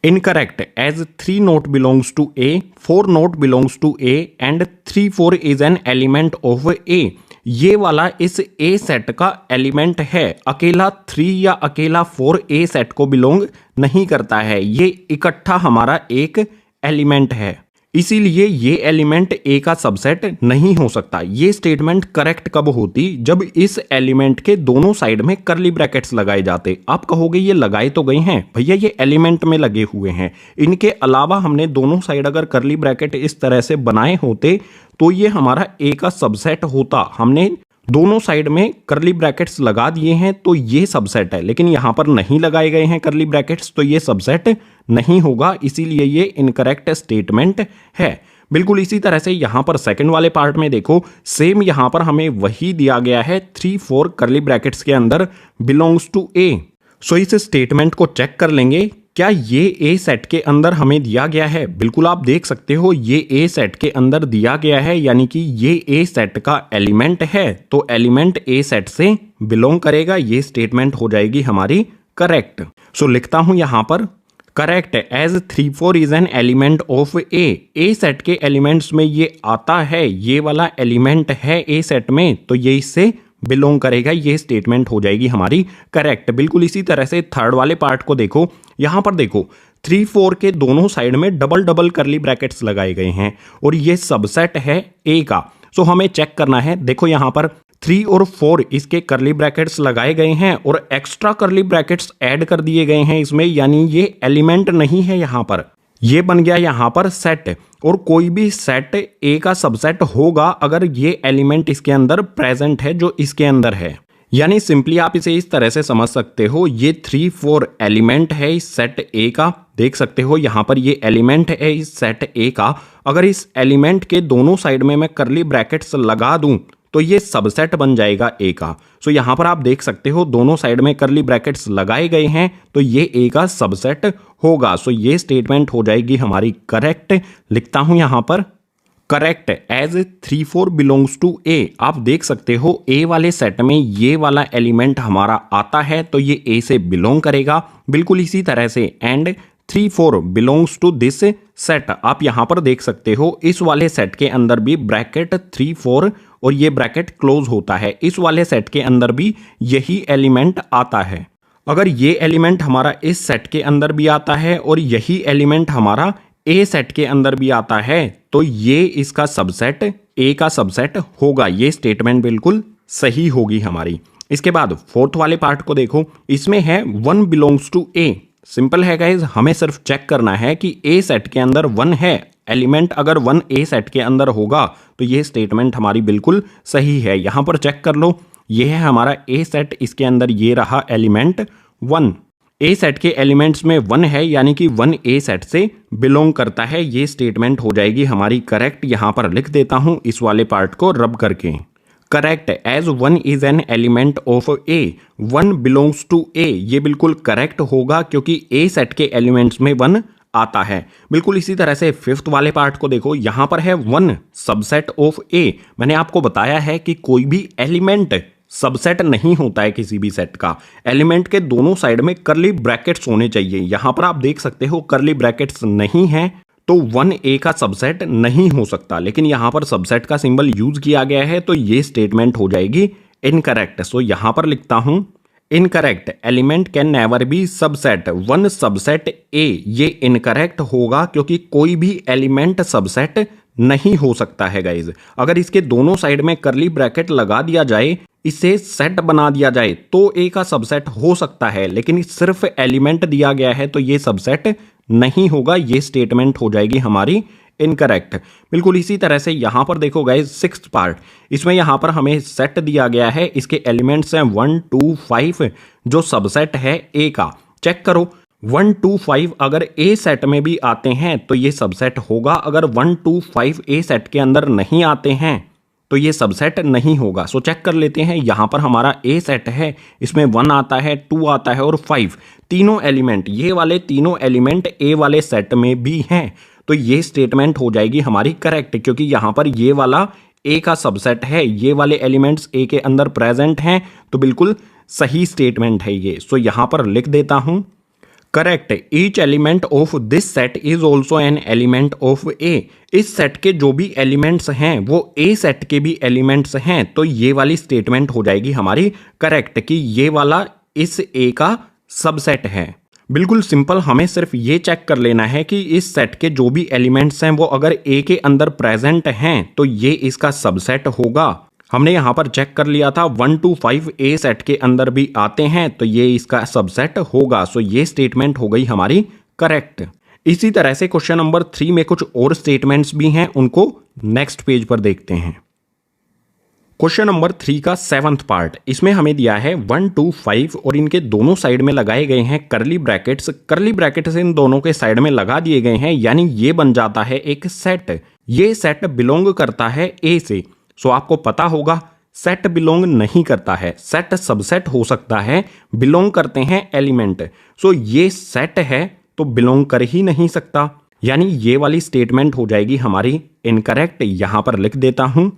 S1: incorrect as 3 not belongs to A, 4 not belongs to A and 3 4 is an element of A. ये वाला इस ए सेट का एलिमेंट है, अकेला 3 या अकेला 4 ए सेट को बिलोंग नहीं करता है। ये इकट्ठा हमारा एक एलिमेंट है, इसीलिए ये एलिमेंट ए का सबसेट नहीं हो सकता। ये स्टेटमेंट करेक्ट कब होती? जब इस एलिमेंट के दोनों साइड में करली ब्रैकेट्स लगाए जाते। आप कहोगे ये लगाए तो गए हैं भैया, ये एलिमेंट में लगे हुए हैं, इनके अलावा हमने दोनों साइड अगर करली ब्रैकेट इस तरह से बनाए होते तो ये हमारा ए का सबसेट होता। हमने दोनों साइड में करली ब्रैकेट्स लगा दिए हैं तो ये सबसेट है, लेकिन यहां पर नहीं लगाए गए हैं करली ब्रैकेट्स तो ये सबसेट नहीं होगा, इसीलिए ये इनकरेक्ट स्टेटमेंट है। बिल्कुल इसी तरह से यहां पर सेकंड वाले पार्ट में देखो, सेम यहां पर हमें वही दिया गया है 3 4 करली ब्रैकेट्स के अंदर बिलोंग्स टू ए। सो इस स्टेटमेंट को चेक कर लेंगे, क्या ये ए सेट के अंदर हमें दिया गया है? बिल्कुल आप देख सकते हो ये ए सेट के अंदर दिया गया है, यानी कि ये ए सेट का एलिमेंट है, तो एलिमेंट ए सेट से बिलोंग करेगा। ये स्टेटमेंट हो जाएगी हमारी करेक्ट। सो लिखता हूं यहां पर correct as 3 4 is an element of A. A set के एलिमेंट्स में ये आता है, ये वाला एलिमेंट है ए सेट में, तो ये इससे बिलोंग करेगा। ये स्टेटमेंट हो जाएगी हमारी करेक्ट। बिल्कुल इसी तरह से थर्ड वाले पार्ट को देखो, यहां पर देखो 3 4 के दोनों साइड में डबल डबल करली ब्रैकेट्स लगाए गए हैं और ये सबसेट है ए का। सो हमें चेक करना है, देखो यहां पर 3 और 4 इसके करली ब्रैकेट्स लगाए गए हैं और एक्स्ट्रा करली ब्रैकेट्स ऐड कर दिए गए हैं इसमें, यानी ये एलिमेंट नहीं है यहां पर, ये बन गया यहां पर सेट। और कोई भी सेट ए का सबसेट होगा अगर ये एलिमेंट इसके अंदर प्रेजेंट है जो इसके अंदर है। यानी सिंपली आप इसे इस तरह से समझ सकते हो, ये 3 4 एलिमेंट है इस सेट ए का, देख सकते हो यहां पर ये एलिमेंट है इस सेट ए का। अगर इस एलिमेंट के दोनों साइड में मैं करली ब्रैकेट्स लगा दूं तो ये सबसेट बन जाएगा ए का। सो यहां पर आप देख सकते हो दोनों साइड में करली ब्रैकेट्स लगाए गए हैं तो ये ए का सबसेट होगा। सो ये स्टेटमेंट हो जाएगी हमारी करेक्ट। लिखता हूं यहां पर करेक्ट एज 3 4 बिलोंग्स टू ए। आप देख सकते हो ए वाले सेट में ये वाला एलिमेंट हमारा आता है तो ये ए से बिलोंग करेगा। बिल्कुल इसी तरह से and 3 4 belongs to this set. आप यहां पर देख सकते हो इस वाले सेट के अंदर भी ब्रैकेट 3 4 और ये ब्रैकेट क्लोज होता है, इस वाले सेट के अंदर भी यही एलिमेंट आता है। अगर ये एलिमेंट हमारा इस सेट के अंदर भी आता है और यही एलिमेंट हमारा ए सेट के अंदर भी आता है तो ये इसका सबसेट ए का सबसेट होगा। ये स्टेटमेंट बिल्कुल सही होगी हमारी। इसके बाद फोर्थ वाले पार्ट को देखो, इसमें है 1 बिलोंग्स टू ए। सिंपल है गाइज, हमें सिर्फ चेक करना है कि ए सेट के अंदर 1 है, एलिमेंट अगर 1 ए सेट के अंदर होगा तो ये स्टेटमेंट हमारी बिल्कुल सही है। यहां पर चेक कर लो, ये है हमारा ए सेट, इसके अंदर ये रहा एलिमेंट 1। ए सेट के एलिमेंट्स में 1 है यानी कि 1 ए सेट से बिलोंग करता है। ये स्टेटमेंट हो जाएगी हमारी करेक्ट। यहां पर लिख देता हूं इस वाले पार्ट को रब करके, correct as 1 is an element of A, 1 belongs to A. ये बिल्कुल करेक्ट होगा क्योंकि ए सेट के एलिमेंट्स में 1 आता है। बिल्कुल इसी तरह से फिफ्थ वाले पार्ट को देखो, यहां पर है वन सबसेट ऑफ ए। मैंने आपको बताया है कि कोई भी एलिमेंट सबसेट नहीं होता है किसी भी सेट का। एलिमेंट के दोनों साइड में करली ब्रैकेट्स होने चाहिए। यहां पर आप देख सकते हो करली ब्रैकेट्स नहीं है तो वन ए का सबसेट नहीं हो सकता, लेकिन यहां पर सबसेट का सिंबल यूज किया गया है तो ये स्टेटमेंट हो जाएगी इनकरेक्ट। सो यहां पर लिखता हूं incorrect, element can never be subset one subset A. ये इनकरेक्ट होगा क्योंकि कोई भी एलिमेंट सबसेट नहीं हो सकता है गाइज। अगर इसके दोनों साइड में करली ब्रैकेट लगा दिया जाए, इसे सेट बना दिया जाए तो ए का सबसेट हो सकता है, लेकिन सिर्फ एलिमेंट दिया गया है तो ये सबसेट नहीं होगा। ये स्टेटमेंट हो जाएगी हमारी इनकरेक्ट। बिल्कुल इसी तरह से यहां पर देखो गाइज सिक्स्थ पार्ट, इसमें यहां पर हमें सेट दिया गया है, इसके एलिमेंट्स हैं 1 2 5 जो सबसेट है ए का। चेक करो 1 2 5 अगर ए सेट में भी आते हैं तो ये सबसेट होगा, अगर 1 2 5 ए सेट के अंदर नहीं आते हैं तो ये सबसेट नहीं होगा। सो चेक कर लेते हैं, यहां पर हमारा ए सेट है, इसमें 1 आता है, 2 आता है और 5, तीनों एलिमेंट, ये वाले तीनों एलिमेंट ए वाले सेट में भी हैं, तो ये स्टेटमेंट हो जाएगी हमारी करेक्ट, क्योंकि यहां पर ये वाला ए का सबसेट है, ये वाले एलिमेंट्स ए के अंदर प्रेजेंट हैं, तो बिल्कुल सही स्टेटमेंट है ये। सो यहां पर लिख देता हूं correct, each element of this set is also an element of A. इस सेट के जो भी एलिमेंट्स हैं वो ए सेट के भी एलिमेंट्स हैं, तो ये वाली स्टेटमेंट हो जाएगी हमारी करेक्ट कि ये वाला इस ए का सबसेट है। बिल्कुल सिंपल, हमें सिर्फ ये चेक कर लेना है कि इस सेट के जो भी एलिमेंट्स हैं वो अगर ए के अंदर प्रेजेंट हैं तो ये इसका सबसेट होगा। हमने यहां पर चेक कर लिया था 1 2 5 ए सेट के अंदर भी आते हैं तो ये इसका सबसेट होगा। सो ये स्टेटमेंट हो गई हमारी करेक्ट। इसी तरह से क्वेश्चन नंबर 3 में कुछ और स्टेटमेंट्स भी हैं, उनको नेक्स्ट पेज पर देखते हैं। क्वेश्चन नंबर 3 का 7th पार्ट, इसमें हमें दिया है 1 2 5 और इनके दोनों साइड में लगाए गए हैं करली ब्रैकेट्स। करली ब्रैकेट्स इन दोनों के साइड में लगा दिए गए हैं, यानी ये बन जाता है एक सेट। ये सेट बिलोंग करता है ए से। सो आपको पता होगा सेट बिलोंग नहीं करता है, सेट सबसेट हो सकता है, बिलोंग करते हैं एलिमेंट। सो ये सेट है तो बिलोंग कर ही नहीं सकता, यानी ये वाली स्टेटमेंट हो जाएगी हमारी इनकरेक्ट। यहां पर लिख देता हूं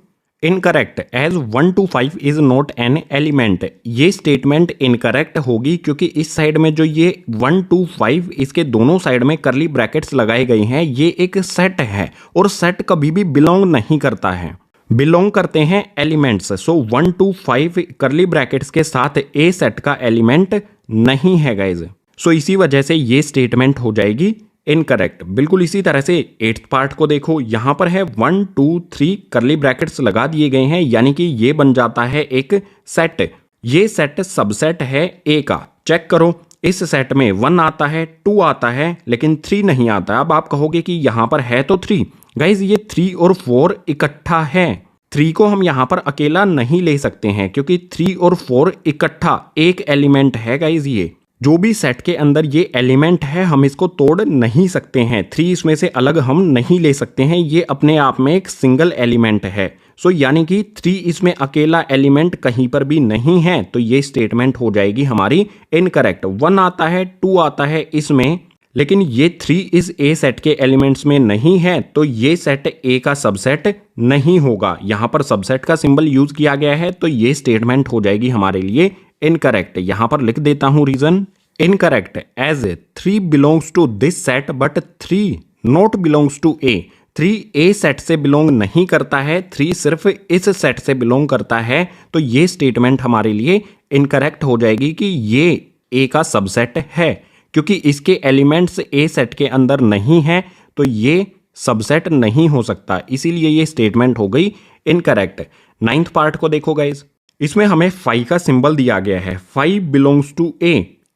S1: incorrect, as 1 2 5 is not an element. ये स्टेटमेंट इनकरेक्ट होगी क्योंकि इस साइड में जो ये 1 2 5 इसके दोनों साइड में करली ब्रैकेट्स लगाए गए हैं, ये एक सेट है और सेट कभी भी बिलोंग नहीं करता है, बिलोंग करते हैं एलिमेंट्स। सो 1 2 5 करली ब्रैकेट्स के साथ ए सेट का एलिमेंट नहीं है गाइज। सो इसी वजह से ये स्टेटमेंट हो जाएगी इनकरेक्ट। बिल्कुल इसी तरह से 8th पार्ट को देखो, यहां पर है 1 2 3 करली ब्रैकेट्स लगा दिए गए हैं, यानी कि ये बन जाता है एक सेट। ये सेट सबसेट है ए का। चेक करो, इस सेट में 1 आता है, 2 आता है, लेकिन 3 नहीं आता। अब आप कहोगे कि यहां पर है तो 3। गाइज ये 3 और 4 इकट्ठा है, 3 को हम यहां पर अकेला नहीं ले सकते हैं क्योंकि 3 और 4 इकट्ठा एक एलिमेंट है गाइज। ये जो भी सेट के अंदर ये एलिमेंट है हम इसको तोड़ नहीं सकते हैं, 3 इसमें से अलग हम नहीं ले सकते हैं, ये अपने आप में एक सिंगल एलिमेंट है। सो यानी कि 3 इसमें अकेला एलिमेंट कहीं पर भी नहीं है, तो ये स्टेटमेंट हो जाएगी हमारी इनकरेक्ट। 1 आता है, 2 आता है इसमें, लेकिन ये 3 इस ए सेट के एलिमेंट्स में नहीं है, तो ये सेट ए का सबसेट नहीं होगा। यहां पर सबसेट का सिंबल यूज किया गया है, तो ये स्टेटमेंट हो जाएगी हमारे लिए इनकरेक्ट। यहां पर लिख देता हूं reason incorrect, as 3 belongs to this set but 3 not belongs to A. 3 A set से बिलोंग नहीं करता है, 3 सिर्फ इस सेट से बिलोंग करता है, तो ये स्टेटमेंट हमारे लिए इनकरेक्ट हो जाएगी कि ये ए का सबसेट है, क्योंकि इसके एलिमेंट्स ए सेट के अंदर नहीं है, तो ये सबसेट नहीं हो सकता, इसीलिए ये स्टेटमेंट हो गई इनकरेक्ट। 9th पार्ट को देखो गाइज, इसमें हमें 5 का सिंबल दिया गया है, 5 बिलोंग्स टू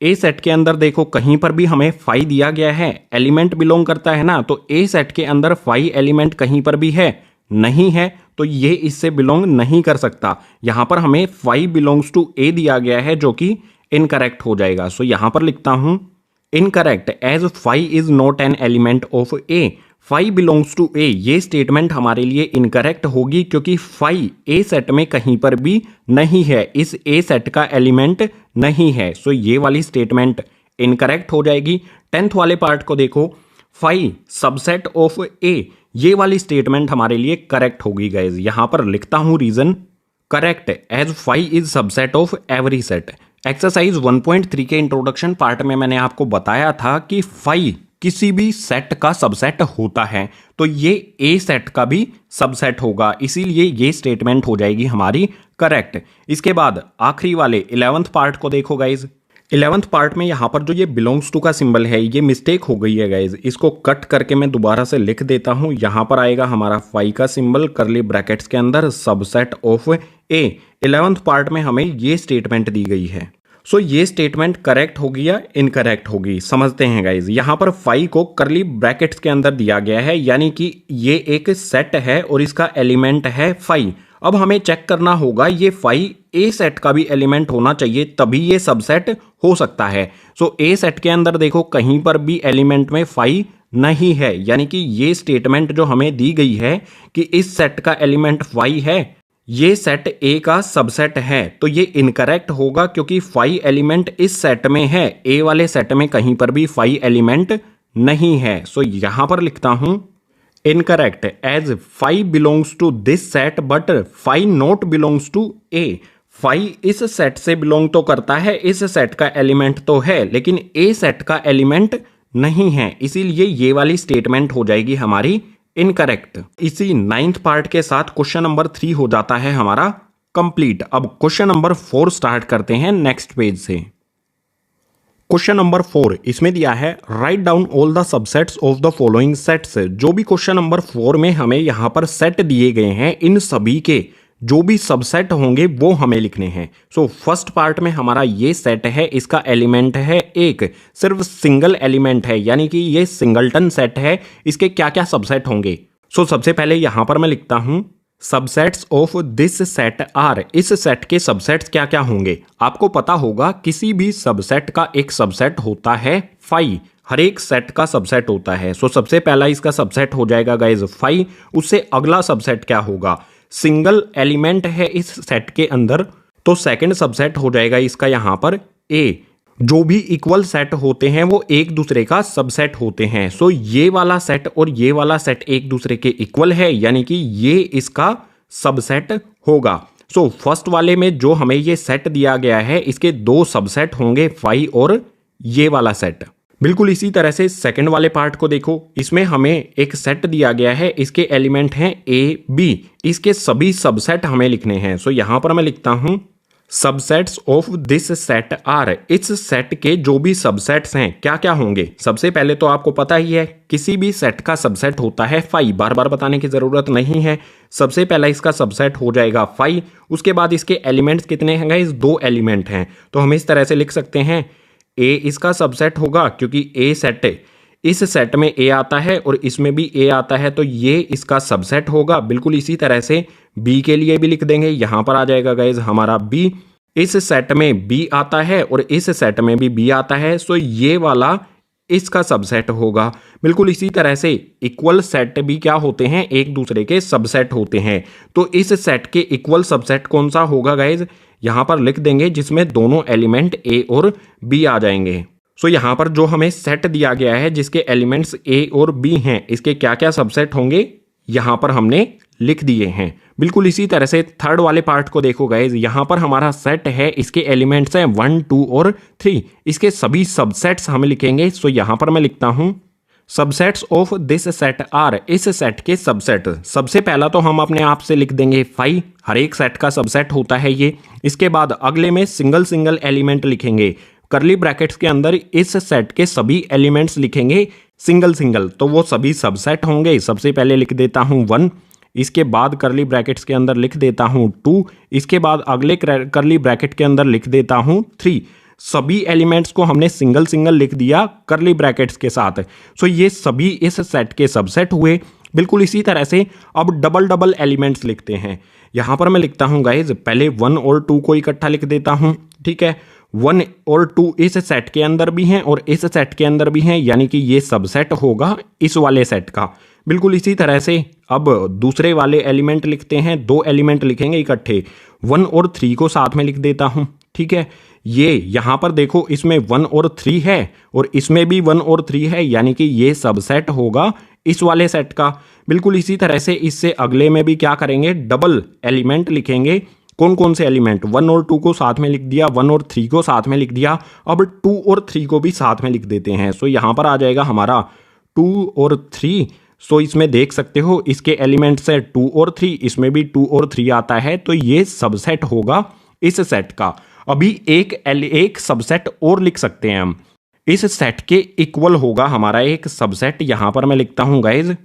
S1: ए सेट के अंदर देखो कहीं पर भी हमें 5 दिया गया है, एलिमेंट बिलोंग करता है ना, तो ए सेट के अंदर 5 एलिमेंट कहीं पर भी है नहीं है, तो ये इससे बिलोंग नहीं कर सकता। यहां पर हमें 5 बिलोंग्स टू ए दिया गया है जो कि इनकरेक्ट हो जाएगा। सो यहां पर लिखता हूं incorrect, as 5 is not an element of A. 5 belongs to A, ये स्टेटमेंट हमारे लिए इनकरेक्ट होगी क्योंकि 5 ए सेट में कहीं पर भी नहीं है, इस ए सेट का एलिमेंट नहीं है। सो ये वाली स्टेटमेंट इनकरेक्ट हो जाएगी। 10th वाले पार्ट को देखो, फाई सबसेट ऑफ ए, ये वाली स्टेटमेंट हमारे लिए करेक्ट होगी गाइज। यहां पर लिखता हूं reason, correct as phi is subset of every set. Exercise 1.3 के इंट्रोडक्शन पार्ट में मैंने आपको बताया था कि फाई किसी भी सेट का सबसेट होता है, तो ये ए सेट का भी सबसेट होगा, इसीलिए ये स्टेटमेंट हो जाएगी हमारी करेक्ट। इसके बाद आखिरी वाले 11th पार्ट को देखो गाइज। 11th पार्ट में यहाँ पर जो ये बिलोंग्स टू का सिंबल है, ये मिस्टेक हो गई है गाइज। इसको कट करके मैं दोबारा से लिख देता हूँ। यहाँ पर आएगा हमारा फाई का सिंबल करली ब्रैकेट्स के अंदर subset of A. 11th part में हमें ये स्टेटमेंट दी गई है। सो ये स्टेटमेंट करेक्ट होगी या इनकरेक्ट होगी, समझते हैं गाइज। यहाँ पर फाई को करली ब्रैकेट्स के अंदर दिया गया है, यानी कि ये एक सेट है और इसका एलिमेंट है फाई। अब हमें चेक करना होगा ये फाई ए सेट का भी एलिमेंट होना चाहिए, तभी ये सबसेट हो सकता है। सो ए सेट के अंदर देखो कहीं पर भी एलिमेंट में फाई नहीं है, यानी कि ये स्टेटमेंट जो हमें दी गई है कि इस सेट का एलिमेंट फाई है, ये सेट ए का सबसेट है, तो ये इनकरेक्ट होगा क्योंकि फाई एलिमेंट इस सेट में है, ए वाले सेट में कहीं पर भी फाई एलिमेंट नहीं है। सो यहां पर लिखता हूं incorrect as phi belongs to this set but phi not belongs to A. Phi इस सेट से बिलोंग तो करता है, इस सेट का एलिमेंट तो है, लेकिन ए सेट का एलिमेंट नहीं है, इसीलिए ये वाली स्टेटमेंट हो जाएगी हमारी इनकरेक्ट। इसी 9th पार्ट के साथ क्वेश्चन नंबर 3 हो जाता है हमारा कंप्लीट। अब क्वेश्चन नंबर 4 स्टार्ट करते हैं नेक्स्ट पेज से। क्वेश्चन नंबर 4 इसमें दिया है write down all the subsets of the following sets. जो भी क्वेश्चन नंबर 4 में हमें यहां पर सेट दिए गए हैं, इन सभी के जो भी सबसेट होंगे वो हमें लिखने हैं। सो फर्स्ट पार्ट में हमारा ये सेट है, इसका एलिमेंट है एक, सिर्फ सिंगल एलिमेंट है, यानी कि ये सिंगलटन सेट है। इसके क्या क्या सबसेट होंगे? सो सबसे पहले यहां पर मैं लिखता हूं subsets of this set are. इस सेट के सबसेट्स क्या क्या होंगे? आपको पता होगा किसी भी सबसेट का एक सबसेट होता है फाई, हर एक सेट का सबसेट होता है। सो सबसे पहला इसका सबसेट हो जाएगा गाइज फाई। उससे अगला सबसेट क्या होगा? सिंगल एलिमेंट है इस सेट के अंदर, तो सेकंड सबसेट हो जाएगा इसका यहां पर ए। जो भी इक्वल सेट होते हैं वो एक दूसरे का सबसेट होते हैं। सो ये वाला सेट और ये वाला सेट एक दूसरे के इक्वल है, यानी कि ये इसका सबसेट होगा। सो फर्स्ट वाले में जो हमें ये सेट दिया गया है, इसके दो सबसेट होंगे फाई और ये वाला सेट। बिल्कुल इसी तरह से सेकंड वाले पार्ट को देखो, इसमें हमें एक सेट दिया गया है, इसके एलिमेंट हैं ए बी, इसके सभी सबसेट हमें लिखने हैं। सो यहां पर मैं लिखता हूं subsets of this set are. इस सेट के जो भी सबसेट्स हैं क्या क्या होंगे? सबसे पहले तो आपको पता ही है किसी भी सेट का सबसेट होता है फाई, बार बार बताने की जरूरत नहीं है। सबसे पहला इसका सबसेट हो जाएगा फाई। उसके बाद इसके एलिमेंट्स कितने हैं गाइस? दो एलिमेंट हैं, तो हम इस तरह से लिख सकते हैं ए इसका सबसेट होगा, क्योंकि ए सेट है, इस सेट में ए आता है और इसमें भी ए आता है, तो ये इसका सबसेट होगा। बिल्कुल इसी तरह से बी के लिए भी लिख देंगे। यहां पर आ जाएगा गाइज हमारा बी, इस सेट में बी आता है और इस सेट में भी बी आता है, सो ये वाला इसका सबसेट होगा। बिल्कुल इसी तरह से इक्वल सेट भी क्या होते हैं? एक दूसरे के सबसेट होते हैं। तो इस सेट के इक्वल सबसेट कौन सा होगा गाइज? यहां पर लिख देंगे जिसमें दोनों एलिमेंट ए और बी आ जाएंगे। सो यहां पर जो हमें सेट दिया गया है जिसके एलिमेंट्स ए और बी हैं, इसके क्या क्या सबसेट होंगे यहां पर हमने लिख दिए हैं। बिल्कुल इसी तरह से थर्ड वाले पार्ट को देखो गाइज, यहां पर हमारा सेट है, इसके एलिमेंट्स हैं 1 2 और 3, इसके सभी सबसेट्स हम लिखेंगे। सो यहां पर मैं लिखता हूं subsets of this set are. इस सेट के सबसेट, सबसे पहला तो हम अपने आप से लिख देंगे फाई, हर एक सेट का सबसेट होता है ये। इसके बाद अगले में सिंगल सिंगल एलिमेंट लिखेंगे, करली ब्रैकेट्स के अंदर इस सेट के सभी एलिमेंट्स लिखेंगे सिंगल सिंगल, तो वो सभी सबसेट होंगे। सबसे पहले लिख देता हूं 1, इसके बाद करली ब्रैकेट्स के अंदर लिख देता हूं 2, इसके बाद अगले करली ब्रैकेट के अंदर लिख देता हूं 3। सभी एलिमेंट्स को हमने सिंगल सिंगल लिख दिया करली ब्रैकेट्स के साथ। सो ये सभी इस सेट के सबसेट हुए। बिल्कुल इसी तरह से अब डबल डबल एलिमेंट्स लिखते हैं। यहां पर मैं लिखता हूं गाइज, पहले 1 और 2 को इकट्ठा लिख देता हूं, ठीक है। 1 और 2 इस सेट के अंदर भी हैं और इस सेट के अंदर भी हैं, यानी कि ये सबसेट होगा इस वाले सेट का। बिल्कुल इसी तरह से अब दूसरे वाले एलिमेंट लिखते हैं, 2 एलिमेंट लिखेंगे इकट्ठे, 1 और 3 को साथ में लिख देता हूं, ठीक है। ये यहाँ पर देखो इसमें 1 और 3 है और इसमें भी 1 और 3 है, यानी कि ये सबसेट होगा इस वाले सेट का। बिल्कुल इसी तरह से इससे अगले में भी क्या करेंगे, डबल एलिमेंट लिखेंगे। कौन कौन से एलिमेंट, 1 और 2 को साथ में लिख दिया, 1 और 3 को साथ में लिख दिया, अब 2 और 3 को भी साथ में लिख देते हैं। सो यहाँ पर आ जाएगा हमारा 2 और 3। सो इसमें देख सकते हो इसके एलिमेंट्स है 2 और 3, इसमें भी 2 और 3 आता है, तो ये सबसेट होगा इस सेट का। अभी एक सबसेट और लिख सकते हैं हम, इस सेट के इक्वल होगा हमारा एक सबसेट। यहां पर मैं लिखता हूं गाइज,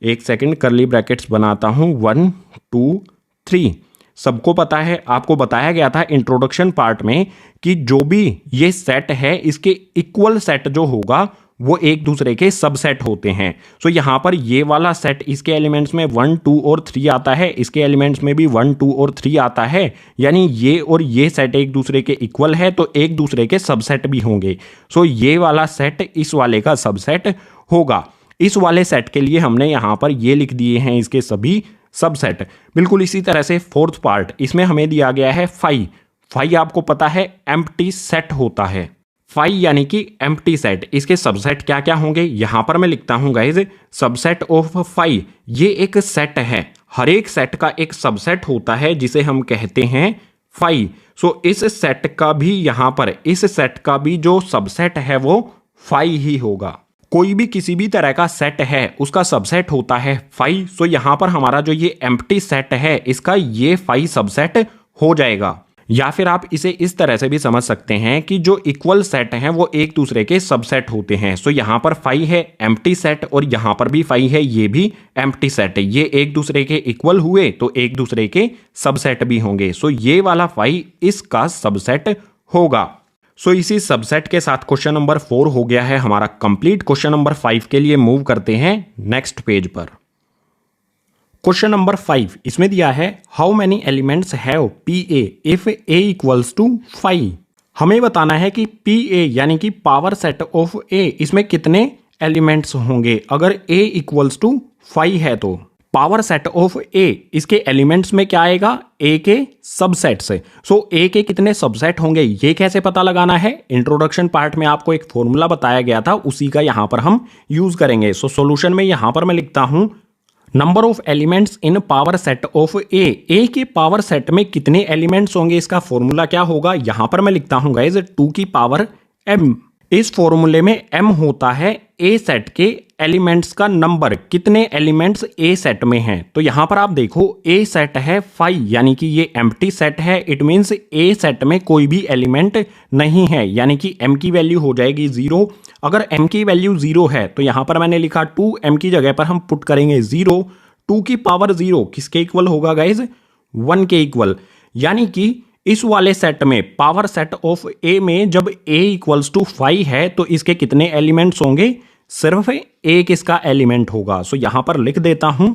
S1: एक सेकंड, करली ब्रैकेट्स बनाता हूं, 1 2 3। सबको पता है, आपको बताया गया था इंट्रोडक्शन पार्ट में कि जो भी ये सेट है इसके इक्वल सेट जो होगा वो एक दूसरे के सबसेट होते हैं। सो यहां पर ये वाला सेट इसके एलिमेंट्स में 1 2 और 3 आता है, इसके एलिमेंट्स में भी 1 2 और 3 आता है, यानी ये और ये सेट एक दूसरे के इक्वल है तो एक दूसरे के सबसेट भी होंगे। सो ये वाला सेट इस वाले का सबसेट होगा। इस वाले सेट के लिए हमने यहां पर ये लिख दिए हैं इसके सभी सबसेट। बिल्कुल इसी तरह से फोर्थ पार्ट, इसमें हमें दिया गया है फाई। फाई आपको पता है एम्प्टी सेट होता है, फाई यानी कि एम्प्टी सेट। इसके सबसेट क्या क्या होंगे, यहां पर मैं लिखता हूं गाइज, सबसेट ऑफ फाई। ये एक सेट है, हर एक सेट का एक सबसेट होता है जिसे हम कहते हैं फाई। सो इस सेट का भी यहां पर, इस सेट का भी जो सबसेट है वो फाई ही होगा। कोई भी किसी भी तरह का सेट है उसका सबसेट होता है फाई। सो यहां पर हमारा जो ये एम्प्टी सेट है इसका ये फाई सबसेट हो जाएगा। या फिर आप इसे इस तरह से भी समझ सकते हैं कि जो इक्वल सेट हैं वो एक दूसरे के सबसेट होते हैं। सो यहां पर फाई है एम्प्टी सेट और यहां पर भी फाई है, ये भी एम्प्टी सेट है। ये एक दूसरे के इक्वल हुए तो एक दूसरे के सबसेट भी होंगे। सो ये वाला फाई इसका सबसेट होगा। सो इसी सबसेट के साथ क्वेश्चन नंबर 4 हो गया है हमारा कंप्लीट। क्वेश्चन नंबर 5 के लिए मूव करते हैं नेक्स्ट पेज पर। क्वेश्चन नंबर 5 इसमें दिया है how many elements have P A if A equals to 5। हमें बताना है कि पी ए यानी कि पावर सेट ऑफ ए, इसमें कितने एलिमेंट्स होंगे अगर ए इक्वल्स टू 5 है। तो पावर सेट ऑफ ए, इसके एलिमेंट्स में क्या आएगा, ए के सबसेट से। सो ए के कितने सबसेट होंगे ये कैसे पता लगाना है, इंट्रोडक्शन पार्ट में आपको एक फॉर्मूला बताया गया था, उसी का यहां पर हम यूज करेंगे। सो सॉल्यूशन में यहां पर मैं लिखता हूं number of elements in power set of A के पावर सेट में कितने एलिमेंट्स होंगे, इसका फॉर्मूला क्या होगा। यहां पर मैं लिखता हूं गाइस 2 की पावर m। इस फॉर्मूले में m होता है ए सेट के एलिमेंट्स का नंबर, कितने एलिमेंट्स ए सेट में हैं। तो यहां पर आप देखो ए सेट है 5, यानी कि ये एम्प्टी सेट है। इट मींस ए सेट में कोई भी एलिमेंट नहीं है, यानी कि m की वैल्यू हो जाएगी 0। अगर m की वैल्यू 0 है तो यहां पर मैंने लिखा 2, m की जगह पर हम पुट करेंगे 0। 2 की पावर 0 किसके इक्वल होगा गाइज, 1 के इक्वल। यानी कि इस वाले सेट में, पावर सेट ऑफ ए में, जब a इक्वल्स टू 5 है तो इसके कितने एलिमेंट्स होंगे, सिर्फ एक इसका एलिमेंट होगा। सो यहां पर लिख देता हूं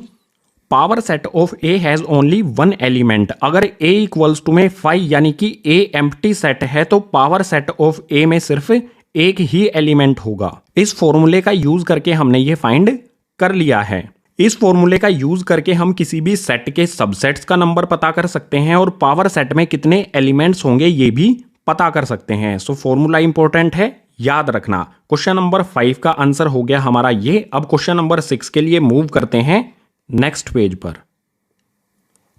S1: power set of A has only 1 element. अगर a इक्वल्स टू में 5 यानी कि a एम्प्टी सेट है तो पावर सेट ऑफ a में सिर्फ एक ही एलिमेंट होगा। इस फॉर्मूले का यूज करके हमने ये फाइंड कर लिया है। इस फॉर्मूले का यूज करके हम किसी भी सेट के सबसेट्स का नंबर पता कर सकते हैं और पावर सेट में कितने एलिमेंट्स होंगे ये भी पता कर सकते हैं। सो फॉर्मूला इंपॉर्टेंट है, याद रखना। क्वेश्चन नंबर 5 का आंसर हो गया हमारा ये। अब क्वेश्चन नंबर 6 के लिए मूव करते हैं नेक्स्ट पेज पर।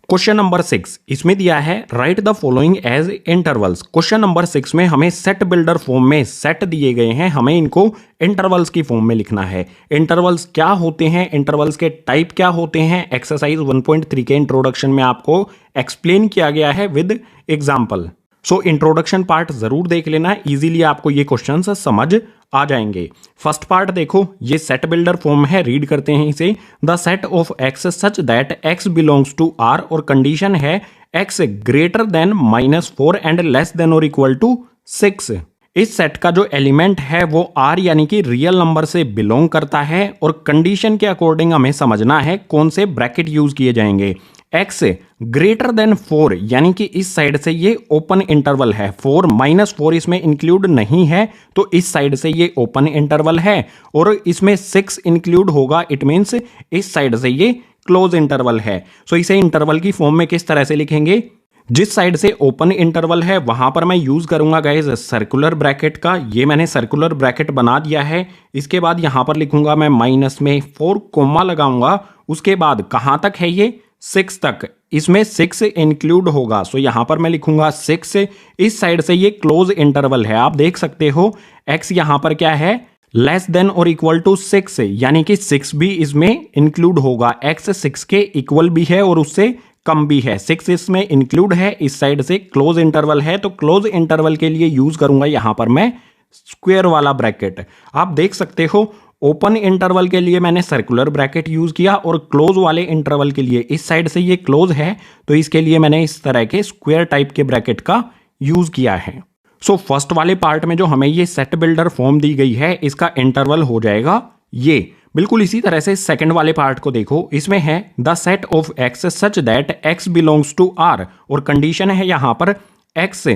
S1: क्वेश्चन नंबर 6 इसमें दिया है write the following as intervals. Question number 6 में हमें सेट बिल्डर फॉर्म में सेट दिए गए हैं, हमें इनको इंटरवल्स की फॉर्म में लिखना है। इंटरवल्स क्या होते हैं, इंटरवल्स के टाइप क्या होते हैं, एक्सरसाइज 1.3 के इंट्रोडक्शन में आपको एक्सप्लेन किया गया है with example. So introduction part जरूर देख लेना, इजीली आपको ये क्वेश्चंस समझ आ जाएंगे। फर्स्ट पार्ट देखो, ये सेट बिल्डर फॉर्म है, रीड करते हैं इसे। The set of x such that x belongs to R, और कंडीशन है x greater than -4 and less than और इक्वल टू 6। इस सेट का जो एलिमेंट है वो आर यानी कि रियल नंबर से बिलोंग करता है, और कंडीशन के अकॉर्डिंग हमें समझना है कौन से ब्रैकेट यूज किए जाएंगे। एक्स ग्रेटर देन 4 यानी कि इस साइड से ये ओपन इंटरवल है, 4 -4 इसमें इंक्लूड नहीं है तो इस साइड से ये ओपन इंटरवल है, और इसमें 6 इंक्लूड होगा, इट मीन्स इस साइड से ये क्लोज इंटरवल है। सो इसे इंटरवल की फॉर्म में किस तरह से लिखेंगे, जिस साइड से ओपन इंटरवल है वहां पर मैं यूज करूंगा गाइज सर्कुलर ब्रैकेट का। ये मैंने सर्कुलर ब्रैकेट बना दिया है। इसके बाद यहां पर लिखूंगा मैं माइनस में 4 कोमा लगाऊंगा। उसके बाद कहां तक है ये 6 तक, इसमें 6 इंक्लूड होगा। सो यहां पर मैं लिखूंगा 6। इस साइड से ये क्लोज इंटरवल है, आप देख सकते हो x यहां पर क्या है लेस देन और इक्वल टू 6, यानी कि 6 भी इसमें इंक्लूड होगा। x 6 के इक्वल भी है और उससे कम भी है। 6 इसमें इंक्लूड है, इस साइड से क्लोज इंटरवल है, तो क्लोज इंटरवल के लिए यूज करूंगा यहां पर मैं स्क्वायर वाला ब्रैकेट। आप देख सकते हो ओपन इंटरवल के लिए मैंने सर्कुलर ब्रैकेट यूज किया और क्लोज वाले इंटरवल के लिए इस साइड से ये क्लोज है तो इसके लिए मैंने इस तरह के स्क्वायर टाइप के ब्रैकेट का यूज किया है। सो फर्स्ट वाले पार्ट में जो हमें ये सेट बिल्डर फॉर्म दी गई है इसका इंटरवल हो जाएगा ये। बिल्कुल इसी तरह से सेकंड वाले पार्ट को देखो, इसमें है the set of x such that x belongs to R, और कंडीशन है यहां पर x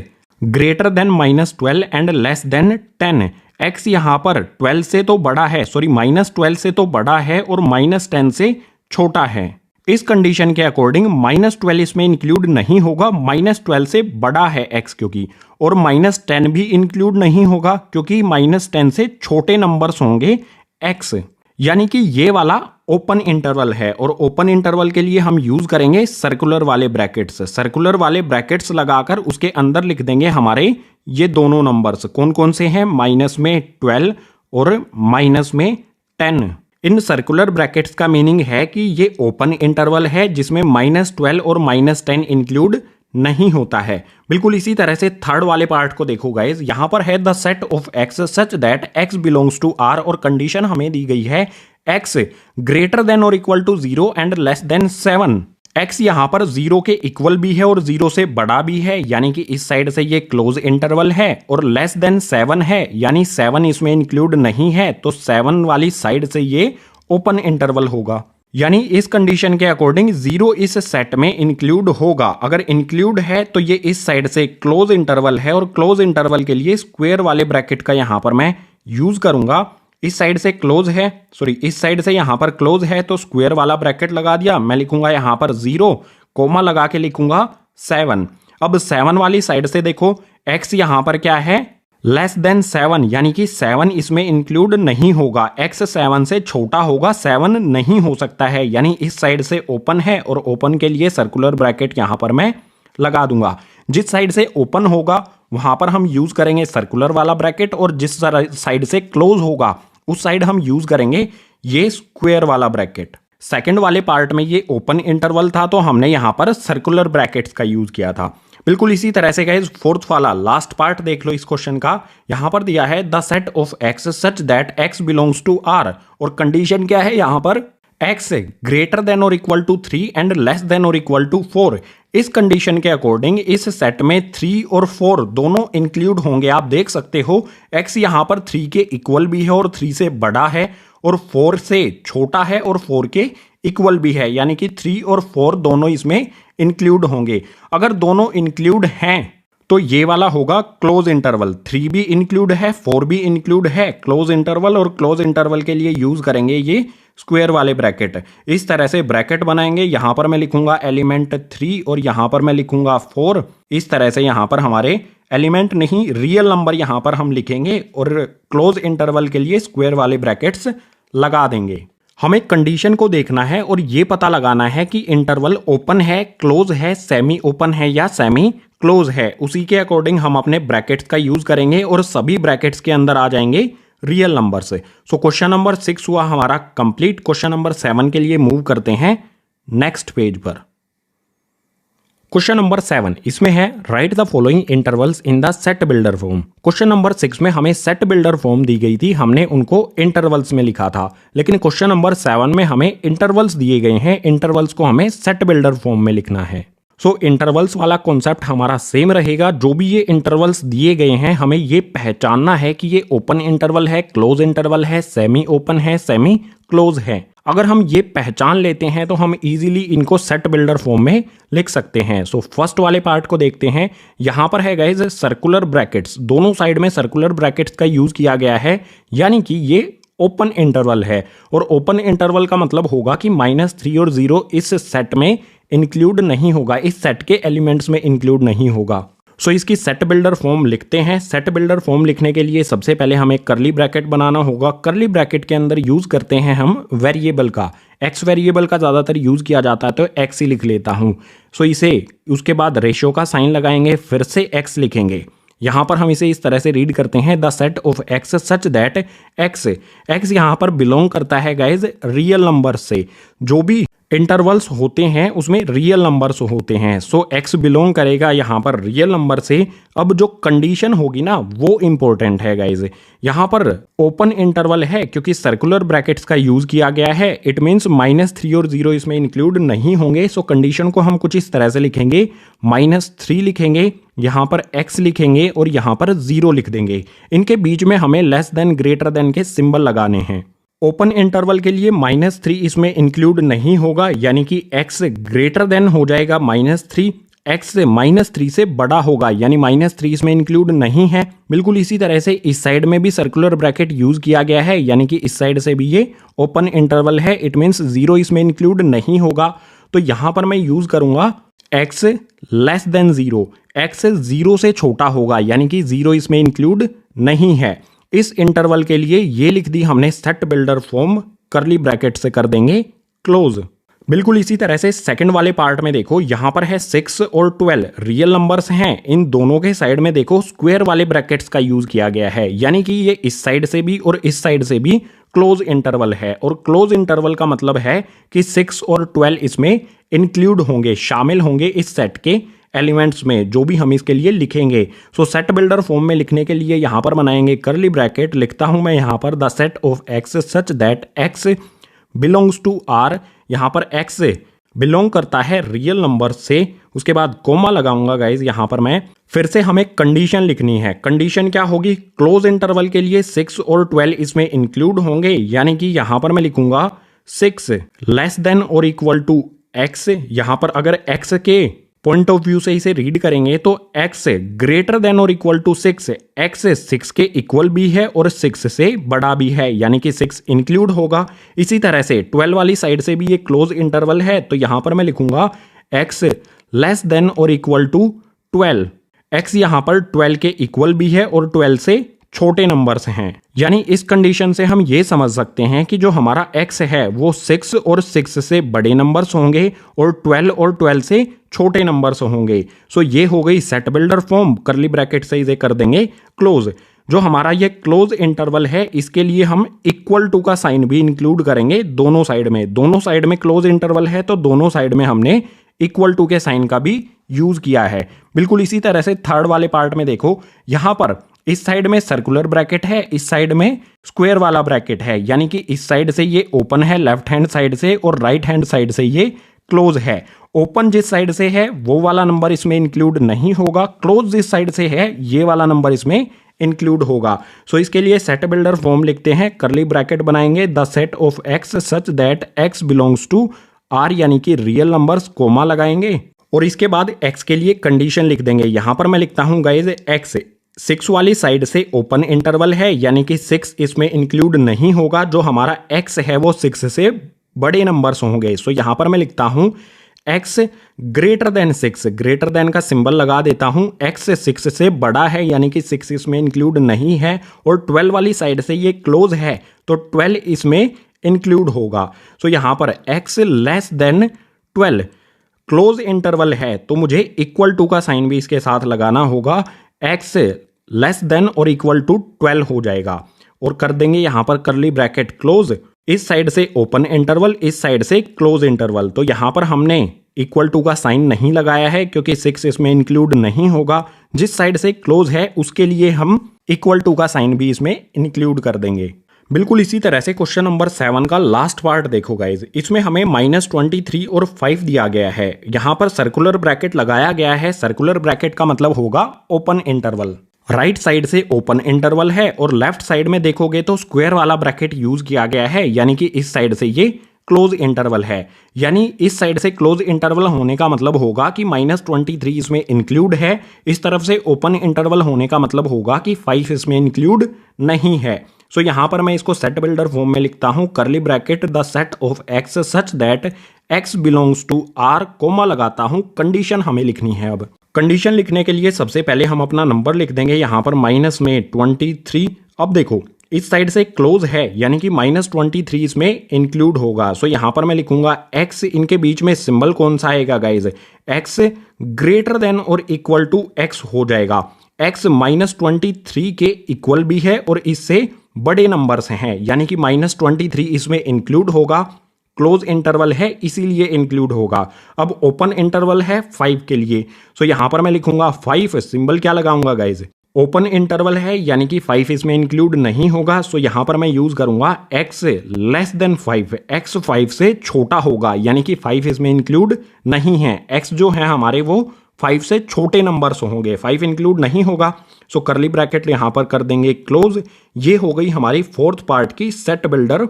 S1: greater than -12 and less than 10। X यहां पर 12 से तो बड़ा है, सॉरी -12 से तो बड़ा है और -10 से छोटा है। इस कंडीशन के अकॉर्डिंग -12 इसमें इंक्लूड नहीं होगा, -12 से बड़ा है x क्योंकि, और -10 भी इंक्लूड नहीं होगा क्योंकि -10 से छोटे नंबर्स होंगे x। यानी कि ये वाला ओपन इंटरवल है और ओपन इंटरवल के लिए हम यूज करेंगे सर्कुलर वाले ब्रैकेट्स। सर्कुलर वाले ब्रैकेट्स लगाकर उसके अंदर लिख देंगे हमारे ये दोनों नंबर्स कौन कौन से हैं, -12 और -10। इन सर्कुलर ब्रैकेट्स का मीनिंग है कि ये ओपन इंटरवल है जिसमें -12 और -10 इंक्लूड नहीं होता है। बिल्कुल इसी तरह से थर्ड वाले पार्ट को देखो गाइज, यहां पर है the set of x such that x belongs to R, और कंडीशन हमें दी गई है एक्स ग्रेटर देन और equal to 0 and less than 7। X यहां पर 0 के इक्वल भी है और 0 से बड़ा भी है, यानी कि इस साइड से ये क्लोज इंटरवल है, और लेस देन 7 है यानी 7 इसमें इंक्लूड नहीं है, तो 7 वाली साइड से ये ओपन इंटरवल होगा। यानी इस कंडीशन के अकॉर्डिंग 0 इस सेट में इंक्लूड होगा। अगर इंक्लूड है तो ये इस साइड से क्लोज इंटरवल है, और क्लोज इंटरवल के लिए स्क्वायर वाले ब्रैकेट का यहां पर मैं यूज करूंगा। इस साइड से क्लोज है, सॉरी इस साइड से यहां पर क्लोज है तो स्क्वायर वाला ब्रैकेट लगा दिया। मैं लिखूंगा यहां पर 0 कोमा लगा के लिखूंगा 7। अब 7 वाली साइड से देखो x यहां पर क्या है लेस देन 7, यानी कि 7 इसमें इंक्लूड नहीं होगा। x 7 से छोटा होगा, 7 नहीं हो सकता है, यानी इस साइड से ओपन है और ओपन के लिए सर्कुलर ब्रैकेट यहां पर मैं लगा दूंगा। जिस साइड से ओपन होगा वहां पर हम यूज करेंगे सर्कुलर वाला ब्रैकेट, और जिस साइड से क्लोज होगा उस साइड हम यूज करेंगे ये स्क्वायर वाला ब्रैकेट। सेकंड वाले पार्ट में ये ओपन इंटरवल था तो हमने यहां पर सर्कुलर ब्रैकेट्स का यूज किया था। बिल्कुल इसी तरह से गाइस फोर्थ वाला लास्ट पार्ट देख लो इस क्वेश्चन का। यहां पर दिया है the set of x such that x belongs to R, और कंडीशन क्या है यहां पर x ग्रेटर देन और equal to 3 and less than और इक्वल टू 4। इस कंडीशन के अकॉर्डिंग इस सेट में 3 और 4 दोनों इंक्लूड होंगे। आप देख सकते हो x यहां पर 3 के इक्वल भी है और 3 से बड़ा है, और 4 से छोटा है और 4 के इक्वल भी है, यानी कि 3 और 4 दोनों इसमें इंक्लूड होंगे। अगर दोनों इंक्लूड हैं तो ये वाला होगा क्लोज इंटरवल। 3 भी इंक्लूड है, 4 भी इंक्लूड है, क्लोज इंटरवल, और क्लोज इंटरवल के लिए यूज करेंगे ये स्क्वायर वाले ब्रैकेट। इस तरह से ब्रैकेट बनाएंगे। यहां पर मैं लिखूंगा एलिमेंट 3 और यहां पर मैं लिखूंगा 4। इस तरह से यहां पर हमारे एलिमेंट नहीं रियल नंबर यहां पर हम लिखेंगे और क्लोज इंटरवल के लिए स्क्वायर वाले ब्रैकेट्स लगा देंगे। हमें कंडीशन को देखना है और ये पता लगाना है कि इंटरवल ओपन है, क्लोज है, सेमी ओपन है या सेमी क्लोज है। उसी के अकॉर्डिंग हम अपने ब्रैकेट्स का यूज करेंगे और सभी ब्रैकेट्स के अंदर आ जाएंगे रियल नंबर से। सो क्वेश्चन नंबर 6 हुआ हमारा कंप्लीट। क्वेश्चन नंबर 7 के लिए मूव करते हैं नेक्स्ट पेज पर। क्वेश्चन नंबर 7 इसमें है write the following intervals in the set builder form. Question number 6 में हमें सेट बिल्डर फॉर्म दी गई थी, हमने उनको इंटरवल्स में लिखा था, लेकिन क्वेश्चन नंबर 7 में हमें इंटरवल्स दिए गए हैं, इंटरवल्स को हमें सेट बिल्डर फॉर्म में लिखना है। सो इंटरवल्स वाला कॉन्सेप्ट हमारा सेम रहेगा। जो भी ये इंटरवल्स दिए गए हैं हमें ये पहचानना है कि ये ओपन इंटरवल है, क्लोज इंटरवल है, सेमी ओपन है, सेमी क्लोज है। अगर हम ये पहचान लेते हैं तो हम इजीली इनको सेट बिल्डर फॉर्म में लिख सकते हैं। सो फर्स्ट वाले पार्ट को देखते हैं। यहां पर है गाइस सर्कुलर ब्रैकेट्स, दोनों साइड में सर्कुलर ब्रैकेट्स का यूज किया गया है, यानी कि ये ओपन इंटरवल है। और ओपन इंटरवल का मतलब होगा कि -3 और 0 इस सेट में इंक्लूड नहीं होगा, इस सेट के एलिमेंट्स में इंक्लूड नहीं होगा। सो इसकी सेट बिल्डर फॉर्म लिखते हैं। सेट बिल्डर फॉर्म लिखने के लिए सबसे पहले हमें करली ब्रैकेट बनाना होगा। करली ब्रैकेट के अंदर यूज करते हैं हम वेरिएबल का, एक्स वेरिएबल का ज़्यादातर यूज किया जाता है तो एक्स ही लिख लेता हूँ। सो इसे उसके बाद रेशियो का साइन लगाएंगे, फिर से एक्स लिखेंगे। यहाँ पर हम इसे इस तरह से रीड करते हैं, the set of x such that x, x यहाँ पर बिलोंग करता है गाइज रियल नंबर से। जो भी इंटरवल्स होते हैं उसमें रियल नंबर्स होते हैं। सो एक्स बिलोंग करेगा यहाँ पर रियल नंबर से। अब जो कंडीशन होगी ना वो इंपॉर्टेंट है गाइज। यहाँ पर ओपन इंटरवल है क्योंकि सर्कुलर ब्रैकेट्स का यूज किया गया है। इट मीन्स -3 और 0 इसमें इंक्लूड नहीं होंगे। सो कंडीशन को हम कुछ इस तरह से लिखेंगे, -3 लिखेंगे, यहाँ पर x लिखेंगे और यहाँ पर 0 लिख देंगे। इनके बीच में हमें लेस देन ग्रेटर देन के सिंबल लगाने हैं। ओपन इंटरवल के लिए -3 इसमें इंक्लूड नहीं होगा, यानी कि x ग्रेटर देन हो जाएगा -3, x -3 से बड़ा होगा यानी -3 इसमें इंक्लूड नहीं है। बिल्कुल इसी तरह से इस साइड में भी सर्कुलर ब्रैकेट यूज किया गया है, यानी कि इस साइड से भी ये ओपन इंटरवल है। इट मीन्स 0 इसमें इंक्लूड नहीं होगा। तो यहां पर मैं यूज करूंगा x लेस देन 0, x 0 से छोटा होगा यानी कि 0 इसमें इंक्लूड नहीं है। इस इंटरवल के लिए ये लिख दी हमने सेट बिल्डर फॉर्म, करली ब्रैकेट से कर देंगे क्लोज। बिल्कुल इसी तरह से सेकंड वाले पार्ट में देखो, यहां पर है 6 और 12 रियल नंबर्स हैं। इन दोनों के साइड में देखो स्क्वायर वाले ब्रैकेट्स का यूज किया गया है, यानी कि ये इस साइड से भी और इस साइड से भी क्लोज इंटरवल है। और क्लोज इंटरवल का मतलब है कि 6 और 12 इसमें इंक्लूड होंगे, शामिल होंगे इस सेट के एलिमेंट्स में, जो भी हम इसके लिए लिखेंगे। सो सेट बिल्डर फॉर्म में लिखने के लिए यहां पर बनाएंगे करली ब्रैकेट। लिखता हूं मैं यहां पर the set of x such that x belongs to R. यहां पर एक्स बिलोंग करता है रियल नंबर से। उसके बाद कोमा लगाऊंगा गाइज यहां पर मैं। फिर से हमें कंडीशन लिखनी है। कंडीशन क्या होगी? क्लोज इंटरवल के लिए 6 और 12 इसमें इंक्लूड होंगे, यानी कि यहां पर मैं लिखूंगा 6 लेस देन और इक्वल टू एक्स। यहां पर अगर एक्स के पॉइंट ऑफ व्यू से इसे रीड करेंगे तो x ग्रेटर देन और इक्वल टू 6, x 6 के इक्वल भी है और 6 से बड़ा भी है, यानी कि 6 इंक्लूड होगा। इसी तरह से 12 वाली साइड से भी ये क्लोज इंटरवल है, तो यहां पर मैं लिखूंगा x लेस देन और इक्वल टू 12। x यहां पर 12 के इक्वल भी है और 12 से छोटे नंबर्स हैं। यानी इस कंडीशन से हम ये समझ सकते हैं कि जो हमारा x है वो 6 और 6 से बड़े नंबर्स होंगे और 12 और 12 से छोटे नंबर्स होंगे। सो ये हो गई सेट बिल्डर फॉर्म। करली ब्रैकेट से इसे कर देंगे क्लोज। जो हमारा ये क्लोज इंटरवल है इसके लिए हम इक्वल टू का साइन भी इंक्लूड करेंगे दोनों साइड में। दोनों साइड में क्लोज इंटरवल है तो दोनों साइड में हमने इक्वल टू के साइन का भी यूज किया है। बिल्कुल इसी तरह से थर्ड वाले पार्ट में देखो, यहां पर इस साइड में सर्कुलर ब्रैकेट है, इस साइड में स्क्वायर वाला ब्रैकेट है, यानी कि इस साइड से ये ओपन है लेफ्ट हैंड साइड से और राइट हैंड साइड से ये क्लोज है। ओपन जिस साइड से है वो वाला नंबर इसमें इंक्लूड नहीं होगा, क्लोज जिस साइड से है ये वाला नंबर इसमें इंक्लूड होगा। सो इसके लिए सेट बिल्डर फॉर्म लिखते हैं, करली ब्रैकेट बनाएंगे the set of x such that x belongs to R, यानी कि रियल नंबर्स, कोमा लगाएंगे और इसके बाद एक्स के लिए कंडीशन लिख देंगे। यहां पर मैं लिखता हूं गाइज एक्स 6 वाली साइड से ओपन इंटरवल है, यानी कि 6 इसमें इंक्लूड नहीं होगा। जो हमारा x है वो 6 से बड़े नंबर्स होंगे। सो यहां पर मैं लिखता हूं x greater then 6, greater than का सिंबल लगा देता हूं। x 6 से बड़ा है यानी कि 6 इसमें इंक्लूड नहीं है और 12 वाली साइड से ये क्लोज है तो 12 इसमें इंक्लूड होगा। सो यहां पर x less than 12 close interval है तो मुझे इक्वल टू का साइन भी इसके साथ लगाना होगा। x लेस देन और इक्वल टू 12 हो जाएगा और कर देंगे यहां पर करली ब्रैकेट क्लोज। इस साइड से ओपन इंटरवल, इस साइड से क्लोज इंटरवल। तो यहां पर हमने इक्वल टू का साइन नहीं लगाया है क्योंकि 6 इसमें इंक्लूड नहीं होगा। जिस साइड से क्लोज है उसके लिए हम इक्वल टू का साइन भी इसमें इंक्लूड कर देंगे। बिल्कुल इसी तरह से क्वेश्चन नंबर 7 का लास्ट पार्ट देखो गाइज। इसमें हमें -23 और 5 दिया गया है। यहां पर सर्कुलर ब्रैकेट लगाया गया है। सर्कुलर ब्रैकेट का मतलब होगा ओपन इंटरवल। राइट साइड से ओपन इंटरवल है और लेफ्ट साइड में देखोगे तो स्क्वायर वाला ब्रैकेट यूज किया गया है, यानी कि इस साइड से ये क्लोज इंटरवल है। यानी इस साइड से क्लोज इंटरवल होने का मतलब होगा कि -23 इसमें इंक्लूड है। इस तरफ से ओपन इंटरवल होने का मतलब होगा कि 5 इसमें इंक्लूड नहीं है। सो यहां पर मैं इसको सेट बिल्डर फॉर्म में लिखता हूं, curly bracket the set of x such that x belongs to r comma लगाता हूं, कंडीशन हमें लिखनी है। अब कंडीशन लिखने के लिए सबसे पहले हम अपना नंबर लिख देंगे यहां पर माइनस में 23। अब देखो इस साइड से क्लोज है यानी कि -23 इसमें इंक्लूड होगा। सो यहां पर मैं लिखूंगा x, इनके बीच में सिंबल कौन सा आएगा गाइज, x ग्रेटर देन और इक्वल टू x हो जाएगा। x -23 के इक्वल भी है और इससे बड़े नंबर्स हैं यानी कि -23 इसमें इंक्लूड होगा। क्लोज इंटरवल है इसीलिए इंक्लूड होगा। अब ओपन इंटरवल है 5 के लिए, सो यहां पर मैं लिखूंगा 5, सिंबल क्या लगाऊंगा गाइज, ओपन इंटरवल है यानी कि 5 इसमें इंक्लूड नहीं होगा। सो यहां पर मैं यूज करूंगा x लेस देन 5, x 5 से छोटा होगा यानी कि 5 इसमें इंक्लूड नहीं है। x जो है हमारे वो 5 से छोटे नंबर्स होंगे, 5 इंक्लूड नहीं होगा। सो करली ब्रैकेट यहां पर कर देंगे क्लोज। ये हो गई हमारी फोर्थ पार्ट की सेट बिल्डर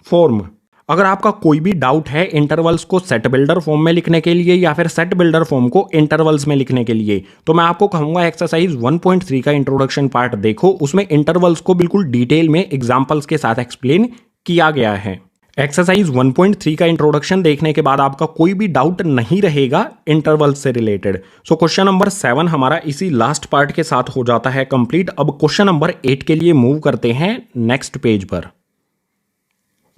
S1: फॉर्म। अगर आपका कोई भी डाउट है इंटरवल्स को सेट बिल्डर फॉर्म में लिखने के लिए या फिर सेट बिल्डर फॉर्म को इंटरवल्स में लिखने के लिए, तो मैं आपको कहूंगा एक्सरसाइज 1.3 का इंट्रोडक्शन पार्ट देखो, उसमें इंटरवल्स को बिल्कुल डिटेल में एग्जांपल्स के साथ एक्सप्लेन किया गया है। एक्सरसाइज 1.3 का इंट्रोडक्शन देखने के बाद आपका कोई भी डाउट नहीं रहेगा इंटरवल्स से रिलेटेड। सो क्वेश्चन नंबर 7 हमारा इसी लास्ट पार्ट के साथ हो जाता है कंप्लीट। अब क्वेश्चन नंबर 8 के लिए मूव करते हैं नेक्स्ट पेज पर।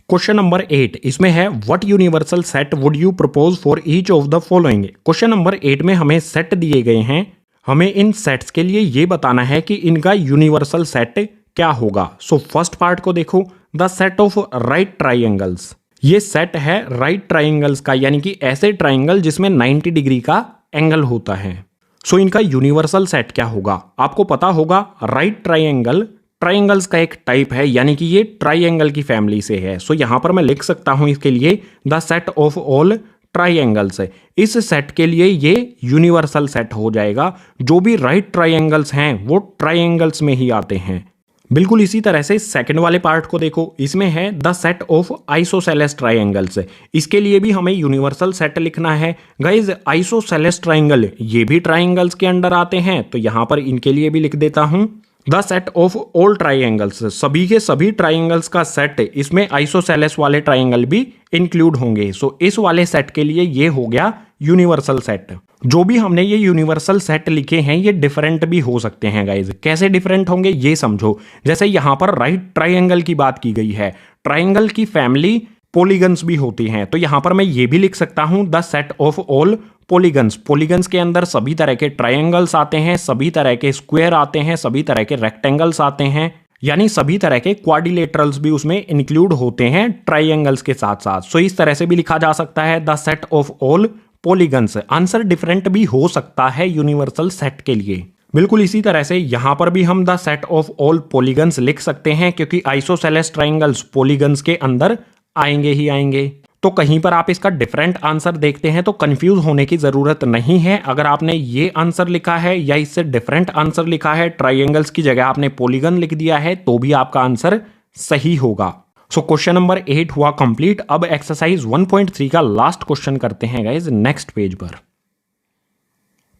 S1: क्वेश्चन नंबर 8 इसमें है what universal set would you propose for each of the following. Question number 8 में हमें सेट दिए गए हैं, हमें इन सेट्स के लिए ये बताना है कि इनका यूनिवर्सल सेट क्या होगा। सो फर्स्ट पार्ट को देखो, the set of right triangles. ये सेट है राइट ट्राइंगल्स का यानी कि ऐसे ट्राइंगल जिसमें 90 डिग्री का एंगल होता है। सो इनका यूनिवर्सल सेट क्या होगा, आपको पता होगा राइट ट्राइंगल ट्राइंगल्स का एक टाइप है यानी कि ये ट्राइंगल की फैमिली से है। सो यहां पर मैं लिख सकता हूं इसके लिए the set of all triangles. इस सेट के लिए ये यूनिवर्सल सेट हो जाएगा। जो भी राइट ट्राइंगल्स हैं वो ट्राइंगल्स में ही आते हैं। बिल्कुल इसी तरह से सेकंड वाले पार्ट को देखो, इसमें है the set of isosceles triangles. इसके लिए भी हमें यूनिवर्सल सेट लिखना है। गाइज आइसोसेलेस ट्राइंगल ये भी ट्राइंगल्स के अंडर आते हैं, तो यहां पर इनके लिए भी लिख देता हूं the set of all triangles. सभी के सभी ट्राइंगल्स का सेट, इसमें आइसोसेलेस वाले ट्राइंगल भी इंक्लूड होंगे। सो इस वाले सेट के लिए ये हो गया यूनिवर्सल सेट। जो भी हमने ये यूनिवर्सल सेट लिखे हैं ये डिफरेंट भी हो सकते हैं गाइज। कैसे डिफरेंट होंगे ये समझो। जैसे यहां पर राइट ट्राइंगल की बात की गई है, ट्राइंगल की फैमिली पॉलीगन्स भी होती हैं, तो यहां पर मैं ये भी लिख सकता हूं the set of all polygons. Polygons के अंदर सभी तरह के ट्रायंगल्स आते हैं, सभी तरह के स्क्वायर आते हैं, सभी तरह के रेक्टेंगल्स आते हैं, यानी सभी तरह के क्वाड्रिलेटरल्स भी उसमें इंक्लूड होते हैं ट्रायंगल्स के साथ साथ। सो इस तरह से भी लिखा जा सकता है the set of all polygons. Answer different भी हो सकता है यूनिवर्सल सेट के लिए। बिल्कुल इसी तरह से यहां पर भी हम the set of all polygons लिख सकते हैं क्योंकि आइसोसेलेस ट्रायंगल्स पॉलीगन्स के अंदर आएंगे ही आएंगे। तो कहीं पर आप इसका डिफरेंट आंसर देखते हैं तो कंफ्यूज होने की जरूरत नहीं है। अगर आपने ये आंसर लिखा है या इससे डिफरेंट आंसर लिखा है, ट्राइंगल्स की जगह आपने पॉलीगन लिख दिया है, तो भी आपका आंसर सही होगा। सो क्वेश्चन नंबर 8 हुआ कंप्लीट। अब एक्सरसाइज 1.3 का लास्ट क्वेश्चन करते हैं गाइज नेक्स्ट पेज पर।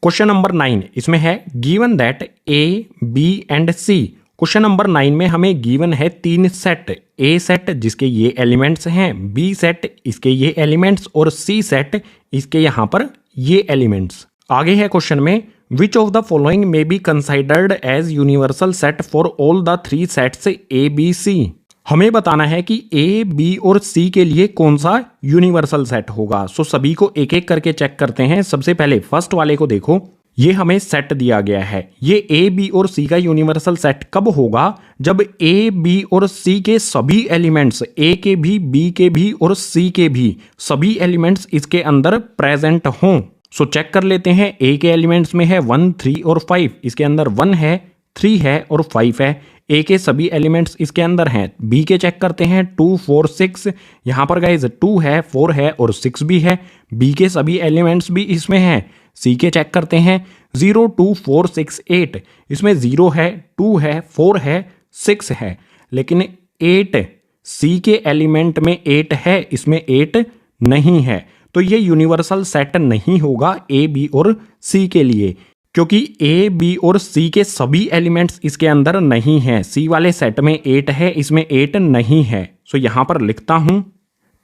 S1: क्वेश्चन नंबर 9 इसमें है given that A B and C. Question number 9 में हमें गिवन है 3 सेट, ए सेट जिसके ये एलिमेंट्स हैं, बी सेट इसके ये एलिमेंट्स और सी सेट इसके यहां पर ये एलिमेंट्स। आगे है क्वेश्चन में which of the following may be considered as universal set for all the 3 sets A B C. हमें बताना है कि ए बी और सी के लिए कौन सा यूनिवर्सल सेट होगा। सो सभी को एक एक करके चेक करते हैं। सबसे पहले फर्स्ट वाले को देखो, ये हमें सेट दिया गया है। ये ए बी और सी का यूनिवर्सल सेट कब होगा, जब ए बी और सी के सभी एलिमेंट्स, ए के भी बी के भी और सी के भी सभी एलिमेंट्स इसके अंदर प्रेजेंट हों। सो चेक कर लेते हैं। ए के एलिमेंट्स में है 1 3 और 5, इसके अंदर 1 है 3 है और 5 है। ए के सभी एलिमेंट्स इसके अंदर हैं। बी के चेक करते हैं 2 4 6, यहां पर गाइज 2 है 4 है और 6 भी है। बी के सभी एलिमेंट्स भी इसमें हैं। सी के चेक करते हैं 0 2 4 6 8, इसमें 0 है 2 है 4 है 6 है, लेकिन 8 सी के एलिमेंट में 8 है, इसमें 8 नहीं है। तो ये यूनिवर्सल सेट नहीं होगा ए बी और सी के लिए, क्योंकि ए बी और सी के सभी एलिमेंट्स इसके अंदर नहीं है। सी वाले सेट में 8 है, इसमें 8 नहीं है। सो यहां पर लिखता हूं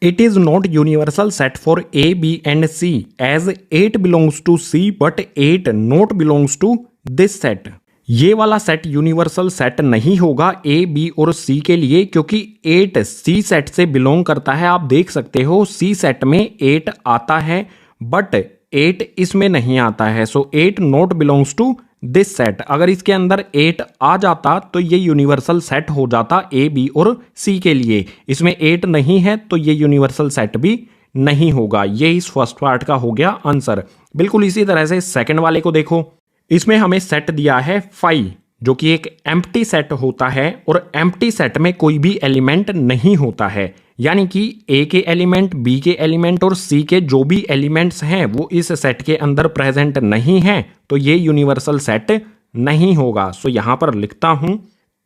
S1: it is not universal set for A B and C as 8 belongs to C but 8 not belongs to this set. ये वाला सेट यूनिवर्सल सेट नहीं होगा ए बी और सी के लिए, क्योंकि 8 सी सेट से बिलोंग करता है। आप देख सकते हो सी सेट में 8 आता है बट 8 इसमें नहीं आता है। So 8 not belongs to this set. अगर इसके अंदर 8 आ जाता तो ये यूनिवर्सल सेट हो जाता ए बी और सी के लिए। इसमें 8 नहीं है तो ये यूनिवर्सल सेट भी नहीं होगा। ये इस फर्स्ट पार्ट का हो गया आंसर। बिल्कुल इसी तरह से सेकंड वाले को देखो। इसमें हमें सेट दिया है 5 जो कि एक एम्प्टी सेट होता है और एम्प्टी सेट में कोई भी एलिमेंट नहीं होता है, यानी कि ए के एलिमेंट, बी के एलिमेंट और सी के जो भी एलिमेंट्स हैं वो इस सेट के अंदर प्रेजेंट नहीं हैं, तो ये यूनिवर्सल सेट नहीं होगा। सो यहां पर लिखता हूं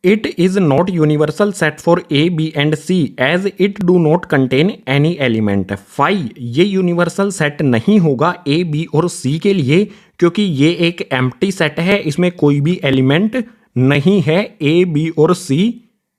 S1: it is not universal set for A B and C as it do not contain any element. 5 ये यूनिवर्सल सेट नहीं होगा ए बी और सी के लिए, क्योंकि ये एक एम्प्टी सेट है, इसमें कोई भी एलिमेंट नहीं है ए बी और सी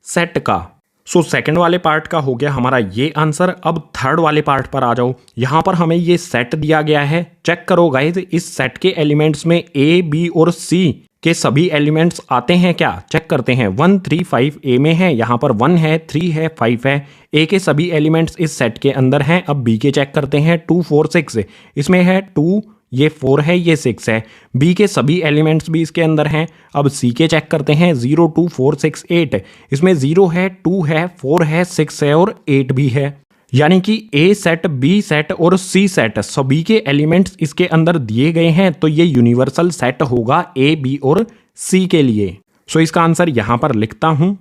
S1: सेट का। सो सेकंड वाले पार्ट का हो गया हमारा ये आंसर। अब थर्ड वाले पार्ट पर आ जाओ। यहां पर हमें ये सेट दिया गया है, चेक करो गाइज इस सेट के एलिमेंट्स में ए बी और सी के सभी एलिमेंट्स आते हैं क्या, चेक करते हैं। 1 3 5 ए में है, यहाँ पर 1 है, 3 है, 5 है। ए के सभी एलिमेंट्स इस सेट के अंदर हैं। अब बी के चेक करते हैं। 2 4 6 इसमें है, 2 ये 4 है, ये 6 है। बी के सभी एलिमेंट्स भी इसके अंदर हैं। अब सी के चेक करते हैं। 0 2 4 6 8 इसमें 0 है, 2 है, 4 है, 6 है और 8 भी है। यानी कि ए सेट, बी सेट और सी सेट सभी के एलिमेंट्स इसके अंदर दिए गए हैं, तो ये यूनिवर्सल सेट होगा ए बी और सी के लिए। सो इसका आंसर यहां पर लिखता हूं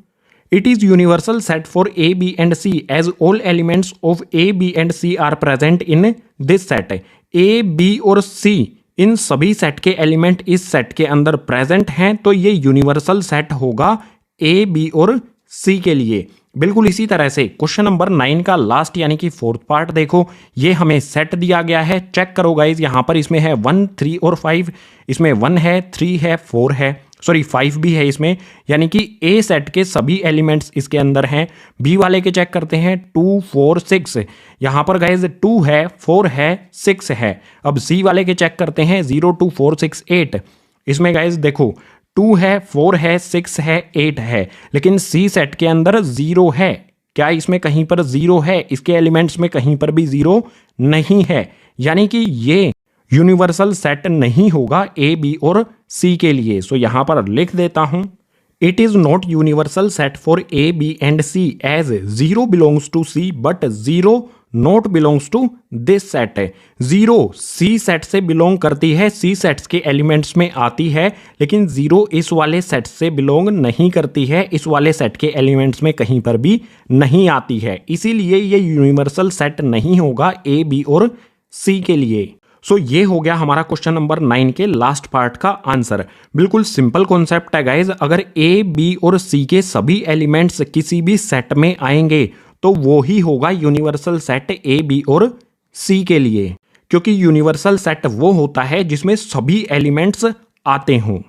S1: it is universal set for A B and C as all elements of A B and C are present in this set. A B और सी इन सभी सेट के एलिमेंट इस सेट के अंदर प्रेजेंट हैं, तो ये यूनिवर्सल सेट होगा ए बी और सी के लिए। बिल्कुल इसी तरह से क्वेश्चन नंबर 9 का लास्ट यानी कि फोर्थ पार्ट देखो। ये हमें सेट दिया गया है, चेक करो गाइज। यहां पर इसमें है 1 3 और 5। इसमें 1 है, 3 है, 4 है, सॉरी 5 भी है इसमें, यानी कि ए सेट के सभी एलिमेंट्स इसके अंदर हैं। बी वाले के चेक करते हैं। 2 4 6 यहां पर गाइज 2 है, 4 है, 6 है। अब सी वाले के चेक करते हैं। 0 2 4 6 8 इसमें गाइज देखो 2 है, 4 है, 6 है, 8 है, लेकिन सी सेट के अंदर 0 है। क्या इसमें कहीं पर 0 है? इसके एलिमेंट्स में कहीं पर भी 0 नहीं है, यानी कि ये यूनिवर्सल सेट नहीं होगा ए बी और सी के लिए। सो यहां पर लिख देता हूं it is not universal set for A B and C as 0 belongs to C but 0 not belongs to this set. 0 C set से बिलोंग करती है, सी सेट्स के एलिमेंट्स में आती है, लेकिन 0 इस वाले सेट से बिलोंग नहीं करती है, इस वाले सेट के एलिमेंट्स में कहीं पर भी नहीं आती है। इसीलिए ये यूनिवर्सल सेट नहीं होगा ए बी और सी के लिए। सो ये हो गया हमारा क्वेश्चन नंबर 9 के लास्ट पार्ट का आंसर। बिल्कुल सिंपल कॉन्सेप्ट है गाइज। अगर ए बी और सी के सभी एलिमेंट्स किसी भी सेट में आएंगे तो वो ही होगा यूनिवर्सल सेट ए बी और सी के लिए, क्योंकि यूनिवर्सल सेट वो होता है जिसमें सभी एलिमेंट्स आते हों।